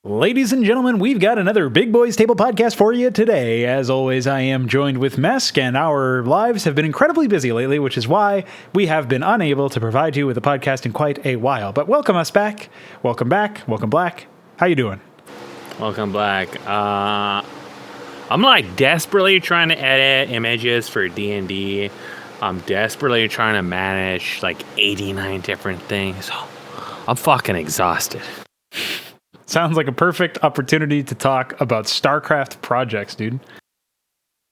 Ladies and gentlemen, we've got another Big Boys Table podcast for you today. As always, I am joined with Mesk, and our lives have been incredibly busy lately, which is why we have been unable to provide you with a podcast in quite a while. But welcome us back. Welcome back. Welcome, Black. How you doing? Welcome, Black. I'm like desperately trying to edit images for D&D. I'm desperately trying to manage like 89 different things. I'm fucking exhausted. Sounds like a perfect opportunity to talk about StarCraft projects, dude.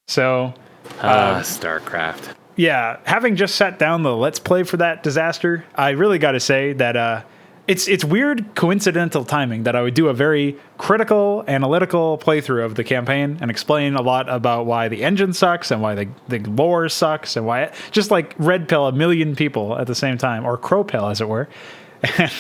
So, StarCraft. Yeah, having just sat down the Let's Play for that disaster, I really got to say that it's weird coincidental timing that I would do a very critical, analytical playthrough of the campaign and explain a lot about why the engine sucks and why the lore sucks and why just like red pill a million people at the same time, or crow pill as it were. And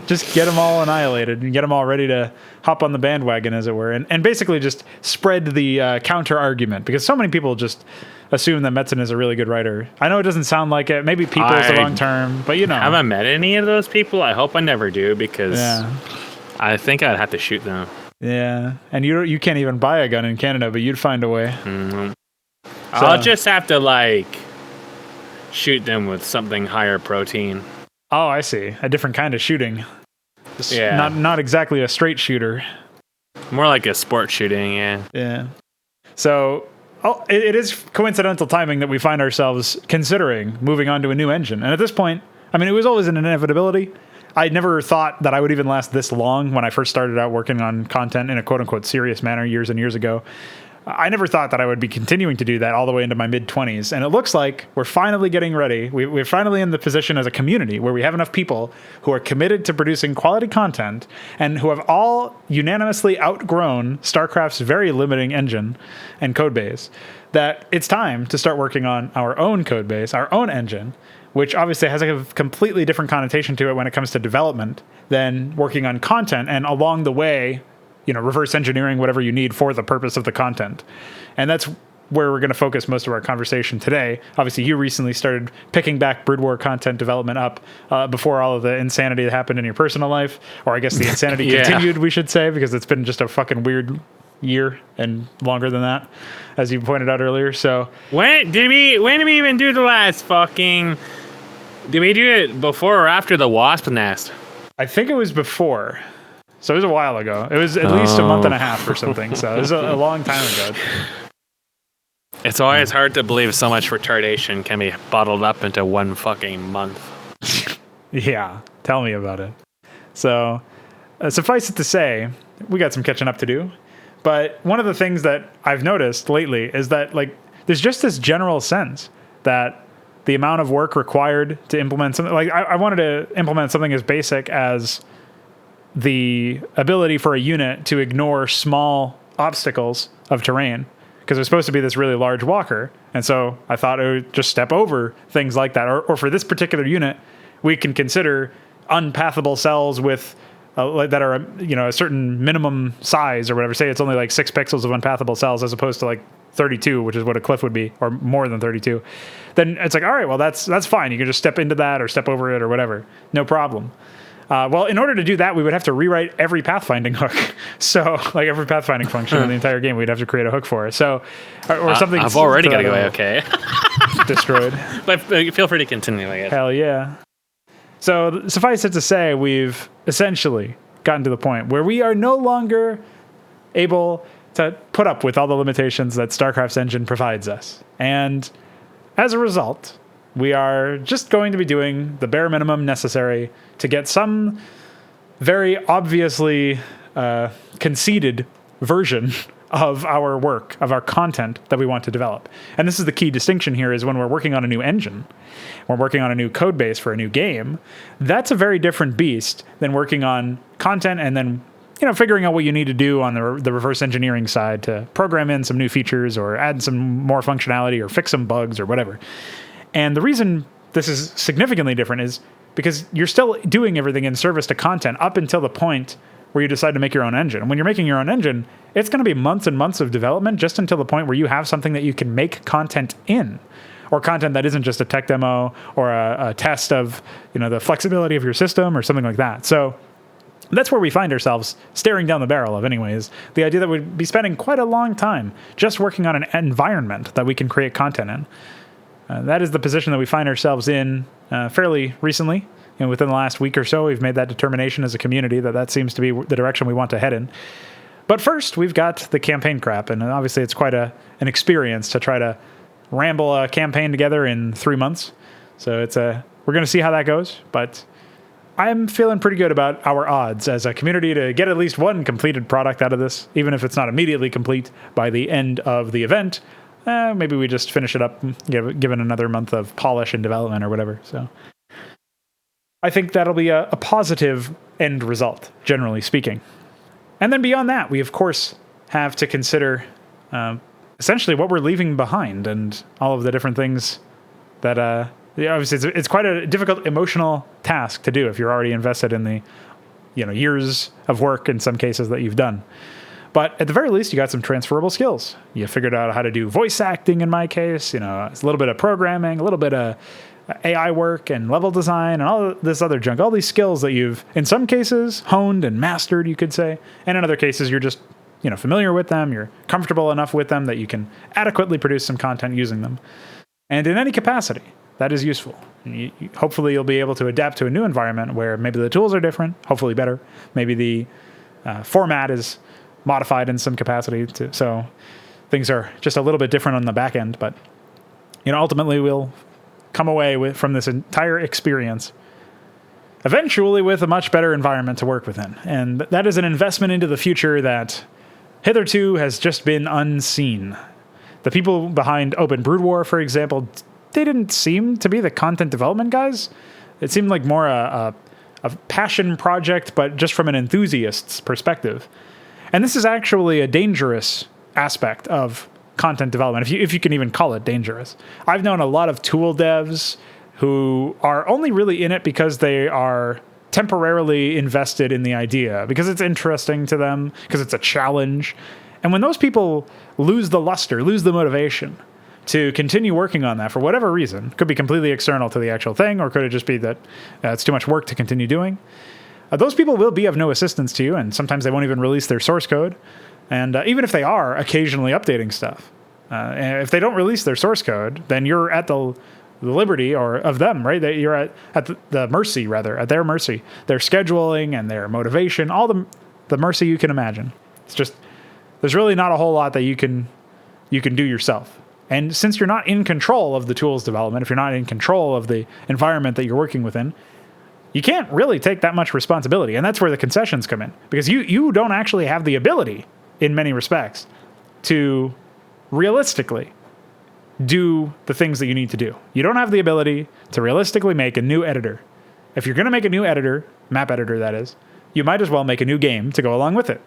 just get them all annihilated and get them all ready to hop on the bandwagon, as it were, and basically just spread the counter argument, because so many people just assume that Metzen is a really good writer. I know it doesn't sound like it. Maybe people is the wrong term, but you know. I haven't met any of those people. I hope I never do, because I think I'd have to shoot them. Yeah, and you can't even buy a gun in Canada, but you'd find a way. Mm-hmm. So, I'll just have to like shoot them with something higher protein. Oh, I see. A different kind of shooting. Yeah. Not exactly a straight shooter. More like a sport shooting, yeah. Yeah. So, it is coincidental timing that we find ourselves considering moving on to a new engine. And at this point, I mean, it was always an inevitability. I never thought that I would even last this long when I first started out working on content in a quote-unquote serious manner years and years ago. I never thought that I would be continuing to do that all the way into my mid-20s. And it looks like we're finally getting ready. We're finally in the position as a community where we have enough people who are committed to producing quality content and who have all unanimously outgrown StarCraft's very limiting engine and code base, that it's time to start working on our own code base, our own engine, which obviously has a completely different connotation to it when it comes to development than working on content, and along the way, reverse engineering whatever you need for the purpose of the content. And that's where we're going to focus most of our conversation today. Obviously, you recently started picking back Brood War content development up before all of the insanity that happened in your personal life, or I guess the insanity continued, we should say, because it's been just a fucking weird year and longer than that, as you pointed out earlier. So when did we even do the last fucking... Did we do it before or after the wasp nest? I think it was before. So it was a while ago. It was at least a month and a half or something. So it was a long time ago. It's always hard to believe so much retardation can be bottled up into one fucking month. Yeah, tell me about it. So suffice it to say, we got some catching up to do. But one of the things that I've noticed lately is that there's just this general sense that the amount of work required to implement something, I wanted to implement something as basic as the ability for a unit to ignore small obstacles of terrain, because it was supposed to be this really large walker. And so I thought it would just step over things like that. Or for this particular unit, we can consider unpathable cells with that are, a certain minimum size or whatever. Say it's only like 6 pixels of unpathable cells as opposed to like 32, which is what a cliff would be, or more than 32. Then it's like, all right, well, that's fine. You can just step into that or step over it or whatever. No problem. Well, in order to do that, we would have to rewrite every pathfinding hook. So, like every pathfinding function in the entire game, we'd have to create a hook for it. So, or something. I've already got to go. Okay. Destroyed. But feel free to continue. I guess. Hell yeah. So, suffice it to say, we've essentially gotten to the point where we are no longer able to put up with all the limitations that StarCraft's engine provides us, and as a result, we are just going to be doing the bare minimum necessary to get some very obviously conceded version of our work, of our content that we want to develop. And this is the key distinction here, is when we're working on a new engine, we're working on a new code base for a new game, that's a very different beast than working on content and then figuring out what you need to do on the reverse engineering side to program in some new features or add some more functionality or fix some bugs or whatever. And the reason this is significantly different is because you're still doing everything in service to content up until the point where you decide to make your own engine. And when you're making your own engine, it's going to be months and months of development just until the point where you have something that you can make content in, or content that isn't just a tech demo or a test of the flexibility of your system or something like that. So That's where we find ourselves staring down the barrel of anyways. The idea that we'd be spending quite a long time just working on an environment that we can create content in. That is the position that we find ourselves in fairly recently. Within the last week or so, we've made that determination as a community that seems to be the direction we want to head in. But first, we've got the campaign crap, and obviously it's quite an experience to try to ramble a campaign together in 3 months. So we're going to see how that goes, but I'm feeling pretty good about our odds as a community to get at least one completed product out of this, even if it's not immediately complete by the end of the event. Maybe we just finish it up, given another month of polish and development or whatever. So I think that'll be a positive end result, generally speaking. And then beyond that, we, of course, have to consider essentially what we're leaving behind and all of the different things that obviously it's quite a difficult emotional task to do if you're already invested in the years of work in some cases that you've done. But at the very least, you got some transferable skills. You figured out how to do voice acting in my case, it's a little bit of programming, a little bit of AI work and level design and all this other junk, all these skills that you've in some cases honed and mastered, you could say. And in other cases, you're just familiar with them, you're comfortable enough with them that you can adequately produce some content using them. And in any capacity, that is useful. Hopefully you'll be able to adapt to a new environment where maybe the tools are different, hopefully better. Maybe the format is modified in some capacity, so things are just a little bit different on the back end. But ultimately we'll come away from this entire experience eventually with a much better environment to work within. And that is an investment into the future that hitherto has just been unseen. The people behind Open Brood War, for example, they didn't seem to be the content development guys. It seemed like more a passion project, but just from an enthusiast's perspective. And this is actually a dangerous aspect of content development, if you can even call it dangerous. I've known a lot of tool devs who are only really in it because they are temporarily invested in the idea, because it's interesting to them, because it's a challenge. And when those people lose the luster, lose the motivation to continue working on that for whatever reason, could be completely external to the actual thing, or could it just be that it's too much work to continue doing, those people will be of no assistance to you, and sometimes they won't even release their source code. And even if they are occasionally updating stuff, and if they don't release their source code, then you're at the liberty of them, right? That you're at the mercy, rather, at their mercy, their scheduling and their motivation, all the mercy you can imagine. It's just, there's really not a whole lot that you can do yourself. And since you're not in control of the tools development, if you're not in control of the environment that you're working within, you can't really take that much responsibility. And that's where the concessions come in, because you don't actually have the ability, in many respects, to realistically do the things that you need to do. You don't have the ability to realistically make a new editor. If you're going to make a new editor, map editor that is, you might as well make a new game to go along with it.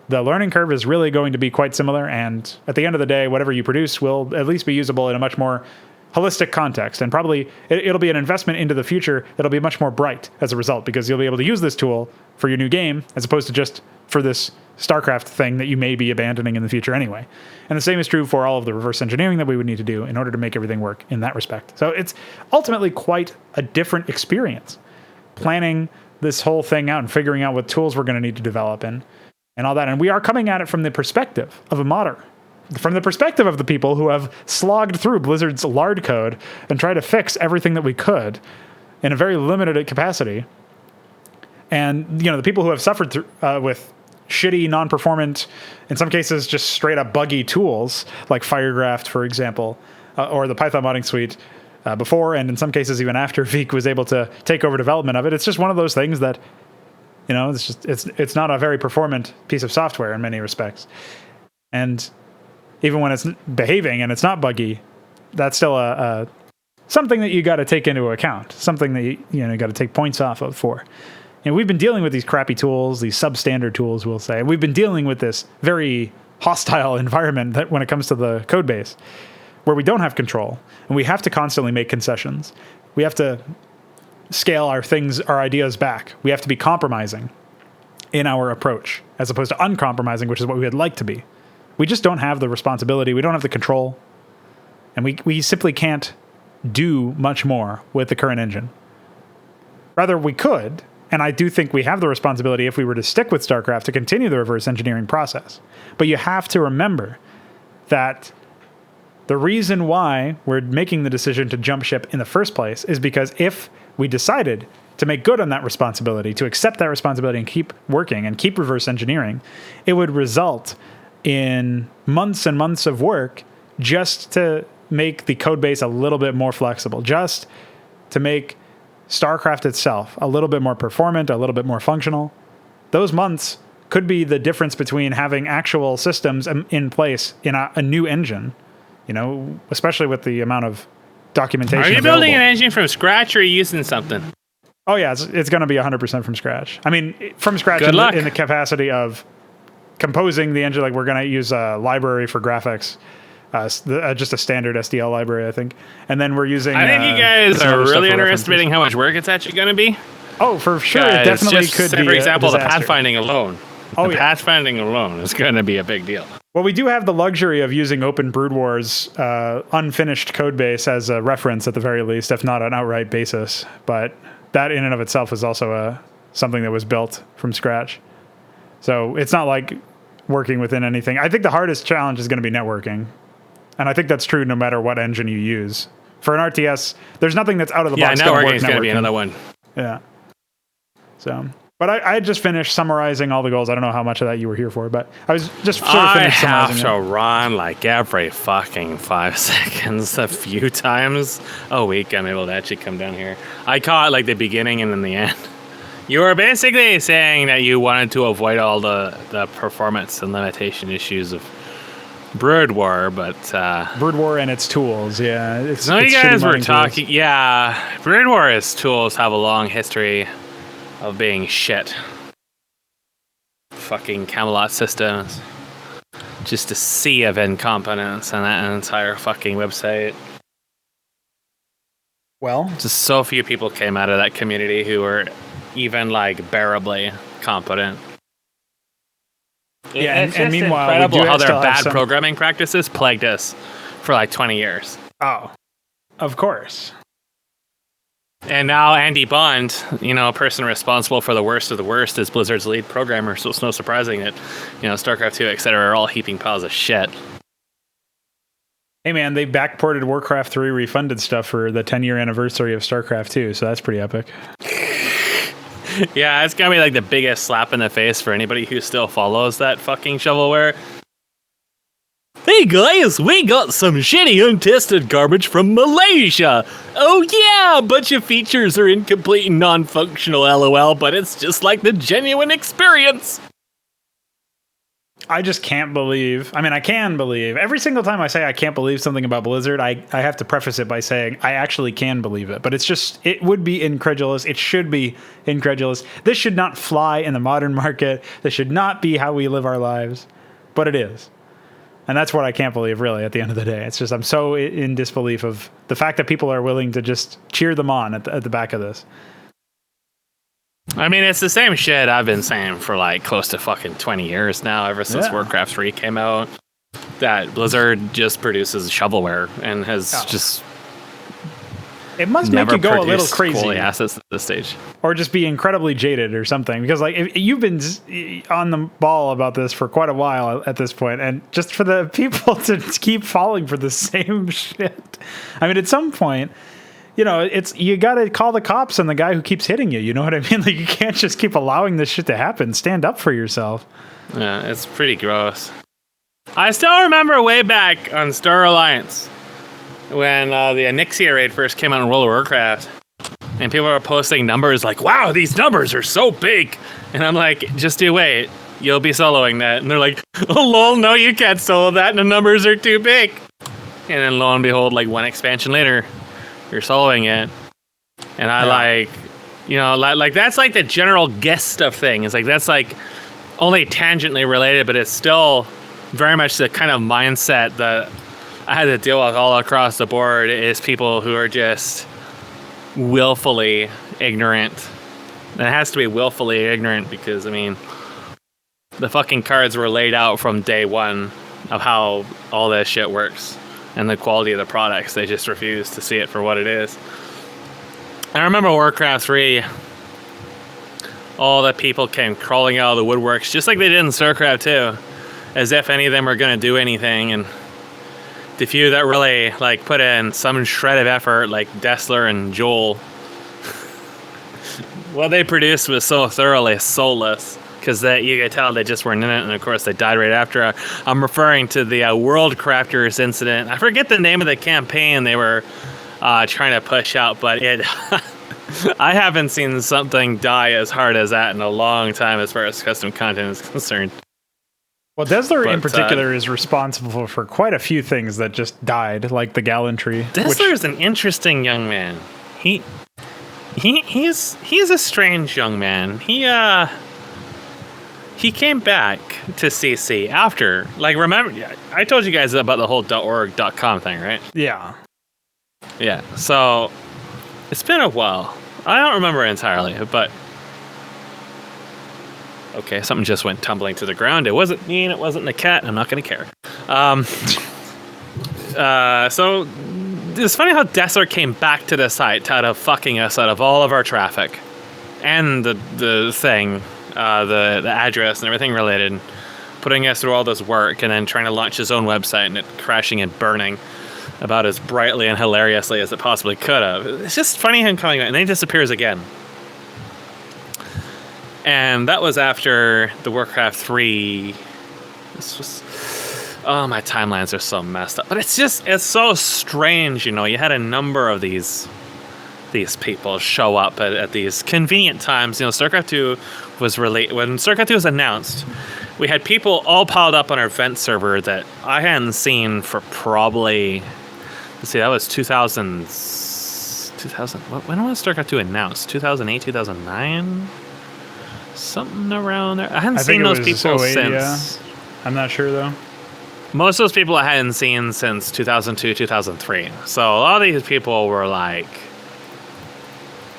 The learning curve is really going to be quite similar, and at the end of the day, whatever you produce will at least be usable in a much more holistic context, and probably it'll be an investment into the future that'll be much more bright as a result, because you'll be able to use this tool for your new game as opposed to just for this StarCraft thing that you may be abandoning in the future anyway. And the same is true for all of the reverse engineering that we would need to do in order to make everything work in that respect. So it's ultimately quite a different experience planning this whole thing out and figuring out what tools we're going to need to develop and all that. And we are coming at it from the perspective of a modder, from the perspective of the people who have slogged through Blizzard's lard code and tried to fix everything that we could in a very limited capacity. And, the people who have suffered through, with shitty, non-performant, in some cases just straight up buggy tools like Firegraft, for example, or the Python modding suite before, and in some cases even after Veek was able to take over development of it. It's just one of those things that, it's not a very performant piece of software in many respects. And even when it's behaving and it's not buggy, that's still something that you got to take into account, something that you got to take points off of for. And we've been dealing with these crappy tools, these substandard tools, we'll say. We've been dealing with this very hostile environment that when it comes to the code base, where we don't have control, and we have to constantly make concessions. We have to scale our ideas back. We have to be compromising in our approach, as opposed to uncompromising, which is what we would like to be. We just don't have the responsibility. We don't have the control. And we simply can't do much more with the current engine. Rather, we could, And I do think we have the responsibility, if we were to stick with StarCraft, to continue the reverse engineering process. But you have to remember that the reason why we're making the decision to jump ship in the first place is because if we decided to make good on that responsibility, to accept that responsibility and keep working and keep reverse engineering, it would result in months and months of work just to make the code base a little bit more flexible, just to make StarCraft itself a little bit more performant, a little bit more functional. Those months could be the difference between having actual systems in place in a new engine, especially with the amount of documentation Are you available. building an engine from scratch or are you using something? Oh, yeah, it's going to be 100% from scratch. I mean, from scratch in the capacity of composing the engine. Like, we're going to use a library for graphics, just a standard SDL library, I think. And then we're using... I think you guys are really underestimating how much work it's actually going to be. Oh, for sure. It definitely could be. For example, the pathfinding alone. Pathfinding alone is going to be a big deal. Well, we do have the luxury of using Open Brood War's unfinished code base as a reference at the very least, if not an outright basis. But that in and of itself is also something that was built from scratch. So it's not like working within anything. I think the hardest challenge is going to be networking. And I think that's true no matter what engine you use. For an RTS, there's nothing that's out of the box. Yeah, networking is going to be another one. Yeah. So... But I just finished summarizing all the goals. I don't know how much of that you were here for, but I was just sort of finished summarizing. I have to run like every fucking 5 seconds a few times a week. I'm able to actually come down here. I caught like the beginning and then the end. You were basically saying that you wanted to avoid all the performance and limitation issues of Brood War, but... Brood War and its tools, yeah. You guys were talking... Tools. Yeah, Brood War's tools have a long history of being shit. Fucking Camelot systems. Just a sea of incompetence on that entire fucking website. Well, just so few people came out of that community who were even like bearably competent. Yeah, and meanwhile, incredible how their bad programming practices plagued us for like 20 years. Oh, of course. And now Andy Bond, a person responsible for the worst of the worst, is Blizzard's lead programmer, so it's no surprising that, StarCraft 2, etc. are all heaping piles of shit. Hey man, they backported Warcraft 3 refunded stuff for the 10-year anniversary of StarCraft 2, so that's pretty epic. Yeah, it's gonna be like the biggest slap in the face for anybody who still follows that fucking shovelware. Hey guys, we got some shitty untested garbage from Malaysia. Oh yeah, a bunch of features are incomplete and non-functional, lol, but it's just like the genuine experience. I just can't believe, I can believe, every single time I say I can't believe something about Blizzard, I have to preface it by saying I actually can believe it. But it would be incredulous. It should be incredulous. This should not fly in the modern market. This should not be how we live our lives. But it is. And that's what I can't believe, really, at the end of the day. It's just, I'm so in disbelief of the fact that people are willing to just cheer them on at the back of this. It's the same shit I've been saying for like close to fucking 20 years now, ever since Warcraft 3 came out, that Blizzard just produces shovelware and has just... It must make you go a little crazy. Quality assets at this stage. Or just be incredibly jaded or something. Because if you've been on the ball about this for quite a while at this point, and just for the people to keep falling for the same shit. At some point, you got to call the cops on the guy who keeps hitting you. You know what I mean? Like, you can't just keep allowing this shit to happen. Stand up for yourself. Yeah, it's pretty gross. I still remember way back on Star Alliance, when the Onyxia raid first came out in World of Warcraft, and people were posting numbers like, wow, these numbers are so big. And I'm like, just you wait, you'll be soloing that. And they're like, oh lol, no, you can't solo that, and the numbers are too big. And then lo and behold, like one expansion later, you're soloing it. And I like that's like the general gist of things. Like, that's like only tangentially related, but it's still very much the kind of mindset that I had to deal with all across the board, is people who are just willfully ignorant. And it has to be willfully ignorant because, the fucking cards were laid out from day one of how all this shit works and the quality of the products. They just refuse to see it for what it is. I remember Warcraft 3. all the people came crawling out of the woodworks, just like they did in StarCraft 2, as if any of them were going to do anything. And the few that really like put in some shred of effort, like Dessler and Joel, what they produced was so thoroughly soulless, because you could tell they just weren't in it, and of course they died right after. I'm referring to the World Crafters incident. I forget the name of the campaign they were trying to push out, but I haven't seen something die as hard as that in a long time as far as custom content is concerned. Well, Dessler in particular is responsible for quite a few things that just died, like the gallantry. Dessler is an interesting young man. He's a strange young man. He came back to CC after, like, remember, I told you guys about the whole .org.com thing, right? Yeah. Yeah, so it's been a while. I don't remember entirely, but okay, something just went tumbling to the ground. It wasn't me, and it wasn't the cat. I'm not going to care. So it's funny how Dessler came back to the site out of fucking us out of all of our traffic and the thing, the address and everything related, putting us through all this work, and then trying to launch his own website and it crashing and burning about as brightly and hilariously as it possibly could have. It's just funny him coming back, and then he disappears again. And that was after the Warcraft 3. This was... Oh, my timelines are so messed up. But it's so strange, you know. You had a number of these people show up at these convenient times. You know, StarCraft 2 was when StarCraft 2 was announced, we had people all piled up on our vent server that I hadn't seen for probably... Let's see, that was 2000... When was StarCraft 2 announced? 2008, 2009? Something around there. I hadn't seen those people since. Yeah. I'm not sure, though. Most of those people I hadn't seen since 2002, 2003. So a lot of these people were like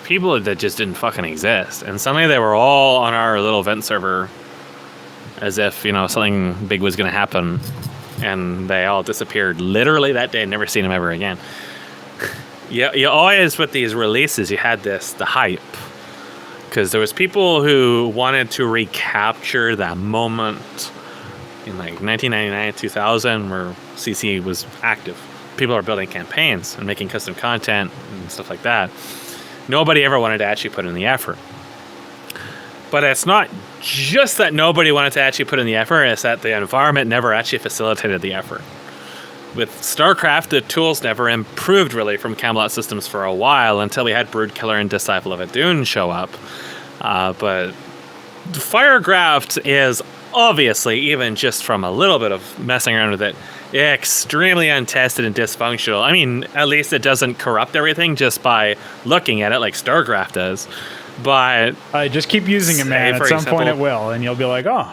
people that just didn't fucking exist. And suddenly they were all on our little vent server as if, you know, something big was going to happen. And they all disappeared literally that day. Never seen them ever again. You always, with these releases, you had the hype. Because there was people who wanted to recapture that moment in like 1999, 2000, where CC was active. People are building campaigns and making custom content and stuff like that. Nobody ever wanted to actually put in the effort. But it's not just that nobody wanted to actually put in the effort, it's that the environment never actually facilitated the effort. With StarCraft, the tools never improved really from Camelot systems for a while until we had Broodkiller and Disciple of Adun show up. But Firegraft is obviously, even just from a little bit of messing around with it, extremely untested and dysfunctional. I mean, at least it doesn't corrupt everything just by looking at it like StarCraft does. But I just keep using it, man. At some point it will, and you'll be like, oh.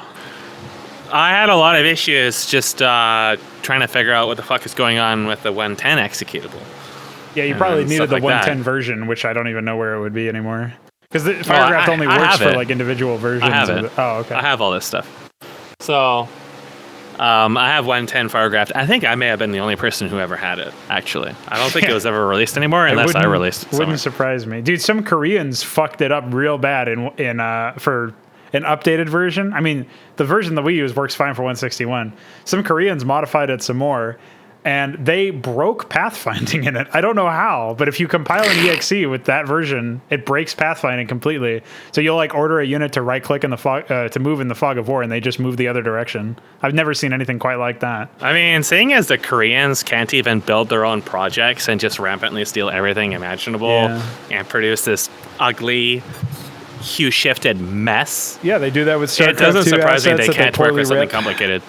I had a lot of issues just trying to figure out what the fuck is going on with the 110 executable. Yeah, you probably needed the 110 version, which I don't even know where it would be anymore. Because the Firegraft only works for like individual versions. I have it. Oh, okay. I have all this stuff. So, I have 110 Firegraft. I think I may have been the only person who ever had it, actually. I don't think it was ever released anymore unless I released it. Wouldn't surprise me. Dude, some Koreans fucked it up real bad for an updated version. I mean, the version that we use works fine for 161. Some Koreans modified it some more, and they broke pathfinding in it. I don't know how, but if you compile an exe with that version, it breaks pathfinding completely. So you'll like order a unit to right click in the fog to move in the fog of war, and they just move the other direction. I've never seen anything quite like that. I mean, seeing as the Koreans can't even build their own projects and just rampantly steal everything imaginable and produce this ugly, hue-shifted mess. Yeah, they do that with StarCraft. It doesn't surprise me they can't work with something complicated.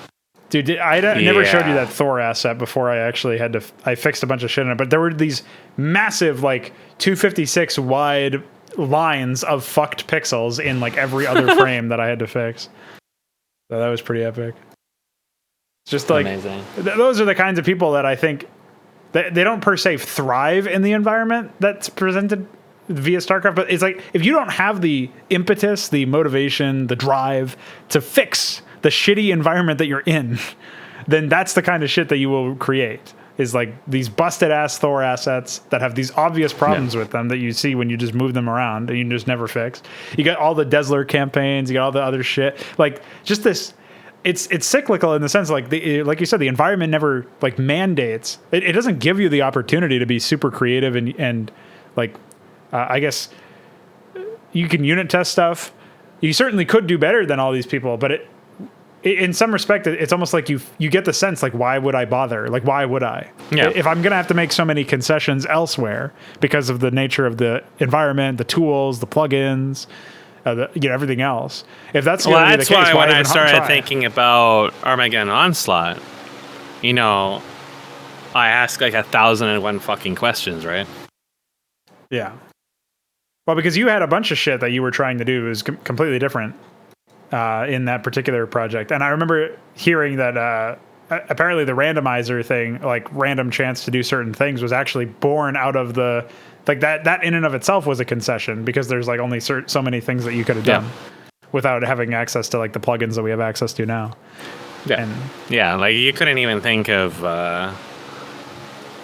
Dude, I never showed you that Thor asset before. I actually had to. I fixed a bunch of shit in it, but there were these massive, like 256 wide lines of fucked pixels in like every other frame that I had to fix. So that was pretty epic. It's just like those are the kinds of people that I think they don't per se thrive in the environment that's presented via StarCraft, but it's like if you don't have the impetus, the motivation, the drive to fix the shitty environment that you're in, then that's the kind of shit that you will create. is like these busted ass Thor assets that have these obvious problems with them that you see when you just move them around and you just never fix. You got all the Desler campaigns, you got all the other shit. Like just this, it's cyclical in the sense like like you said, the environment never like mandates. It doesn't give you the opportunity to be super creative and like I guess you can unit test stuff. You certainly could do better than all these people, but in some respect, it's almost like you get the sense like, why would I bother? Like, why would I? Yeah. If I'm going to have to make so many concessions elsewhere because of the nature of the environment, the tools, the plugins, everything else. If that's going to be the case, why when I started try? thinking about Armageddon Onslaught, I ask like 1,001 fucking questions, right? Yeah. Well, because you had a bunch of shit that you were trying to do was completely different in that particular project. And I remember hearing that apparently the randomizer thing, like random chance to do certain things, was actually born out of the, like that in and of itself was a concession because there's like only so many things that you could have done without having access to like the plugins that we have access to now. Yeah. Like you couldn't even think of,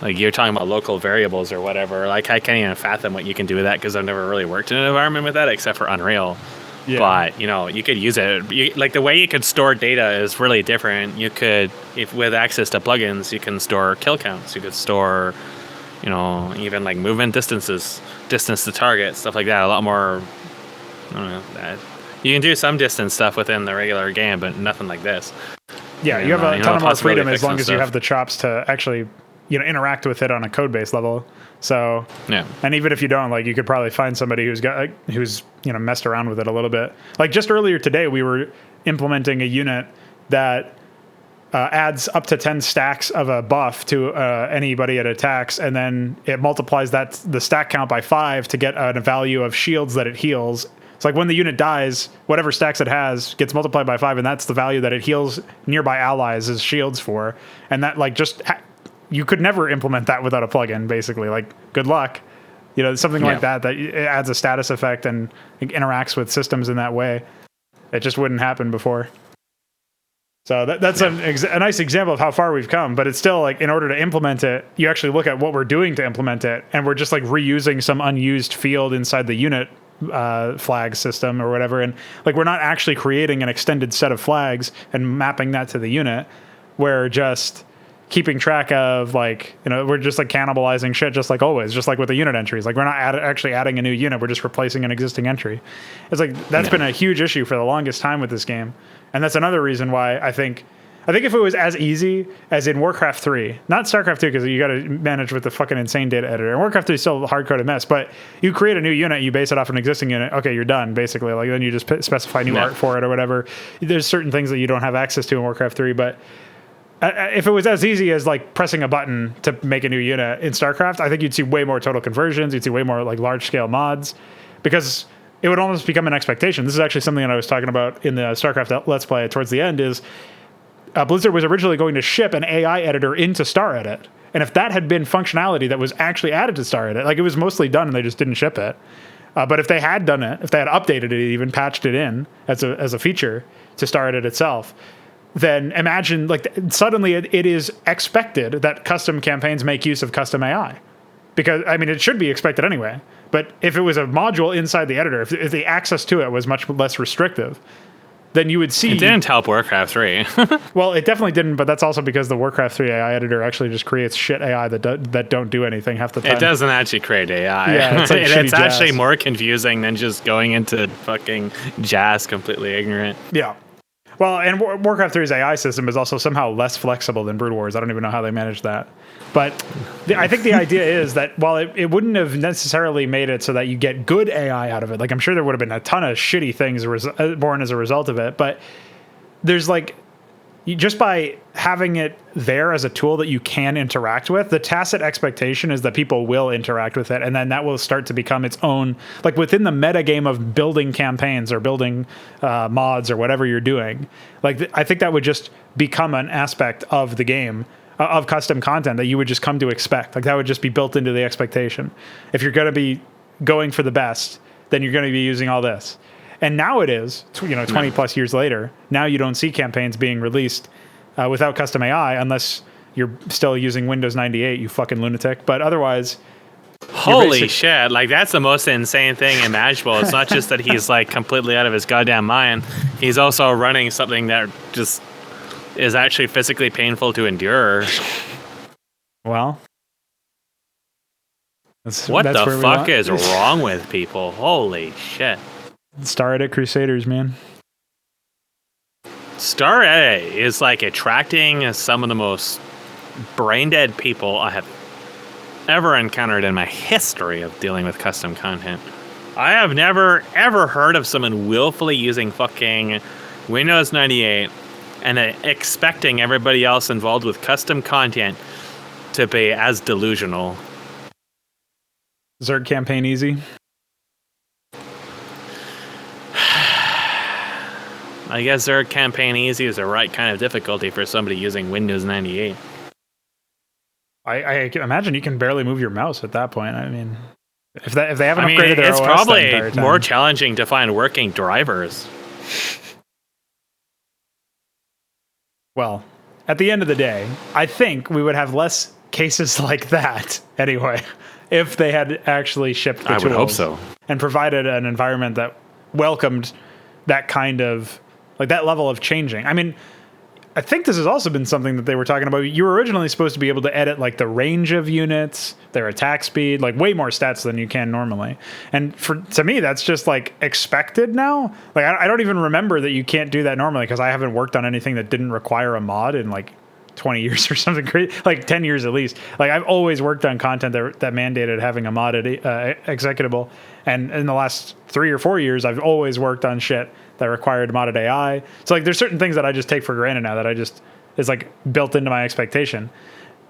like you're talking about local variables or whatever. Like I can't even fathom what you can do with that because I've never really worked in an environment with that except for Unreal. Yeah. But you could use it. Like the way you could store data is really different. You could, if with access to plugins, you can store kill counts. You could store, even like movement distances, distance to target, stuff like that. A lot more. I don't know. You can do some distance stuff within the regular game, but nothing like this. Yeah, you have a ton of more freedom as long as you have the chops to actually interact with it on a code base level. So and even if you don't, like you could probably find somebody who's messed around with it a little bit. Like just earlier today, we were implementing a unit that adds up to 10 stacks of a buff to anybody it attacks, and then it multiplies the stack count by 5 to get a value of shields that it heals. It's like when the unit dies, whatever stacks it has gets multiplied by 5, and that's the value that it heals nearby allies as shields for. And that like you could never implement that without a plugin, basically. Like, good luck. Something like that it adds a status effect and interacts with systems in that way. It just wouldn't happen before. So that's a nice example of how far we've come. But it's still like, in order to implement it, you actually look at what we're doing to implement it, and we're just like reusing some unused field inside the unit flag system or whatever. And like, we're not actually creating an extended set of flags and mapping that to the unit. We're just keeping track of we're just like cannibalizing shit just like always, just like with the unit entries. Like we're not actually adding a new unit, we're just replacing an existing entry. It's like that's been a huge issue for the longest time with this game. And that's another reason why I think if it was as easy as in Warcraft 3, not StarCraft 2 because you got to manage with the fucking insane data editor. And Warcraft 3 is still a hard-coded mess, but you create a new unit, you base it off an existing unit, okay, you're done, basically. Like then you just specify new art for it or whatever. There's certain things that you don't have access to in Warcraft 3, but if it was as easy as like pressing a button to make a new unit in StarCraft, I think you'd see way more total conversions. You'd see way more like large scale mods, because it would almost become an expectation. This is actually something that I was talking about in the StarCraft Let's Play towards the end. Is Blizzard was originally going to ship an AI editor into StarEdit, and if that had been functionality that was actually added to StarEdit, like it was mostly done and they just didn't ship it. But if they had done it, if they had updated it, even patched it in as a feature to StarEdit itself, then imagine like suddenly it is expected that custom campaigns make use of custom AI, because I mean it should be expected anyway. But if it was a module inside the editor, if the access to it was much less restrictive, then you would see it didn't help Warcraft 3. Well, it definitely didn't, but that's also because the Warcraft 3 AI editor actually just creates shit AI that don't do anything half the time. It doesn't actually create AI. Yeah, it's, like it's actually more confusing than just going into fucking jazz completely ignorant. Yeah. Well, and Warcraft 3's AI system is also somehow less flexible than Brood Wars. I don't even know how they managed that. But I think the idea is that while it wouldn't have necessarily made it so that you get good AI out of it, like I'm sure there would have been a ton of shitty things born as a result of it, but there's like, just by having it there as a tool that you can interact with, the tacit expectation is that people will interact with it, and then that will start to become its own, like within the meta game of building campaigns or building mods or whatever you're doing. Like I think that would just become an aspect of the game, of custom content that you would just come to expect. Like that would just be built into the expectation. If you're going to be going for the best, then you're going to be using all this. And now it is, 20 plus years later, now you don't see campaigns being released without custom AI unless you're still using Windows 98, you fucking lunatic. But otherwise, holy shit, like that's the most insane thing imaginable. It's not just that he's like completely out of his goddamn mind, he's also running something that just is actually physically painful to endure. Well, what the fuck is wrong with people? Holy shit. Star Edit Crusaders, man. Star Edit is like attracting some of the most brain dead people I have ever encountered in my history of dealing with custom content. I have never ever heard of someone willfully using fucking Windows 98 and expecting everybody else involved with custom content to be as delusional. Zerg campaign easy? I guess Zerg campaign easy is the right kind of difficulty for somebody using Windows 98. I can imagine you can barely move your mouse at that point. I mean, if they haven't upgraded their it's OS probably more challenging to find working drivers. Well, at the end of the day, I think we would have less cases like that anyway if they had actually shipped the tools. I would hope so. And provided an environment that welcomed that kind of, like that level of changing. I mean, I think this has also been something that they were talking about. You were originally supposed to be able to edit like the range of units, their attack speed, like way more stats than you can normally. And to me, that's just like expected now. Like I don't even remember that you can't do that normally because I haven't worked on anything that didn't require a mod in like 20 years or something crazy, like 10 years at least. Like I've always worked on content that mandated having a modded executable. And in the last 3 or 4 years, I've always worked on shit that required modded AI. So like there's certain things that I just take for granted now that is like built into my expectation.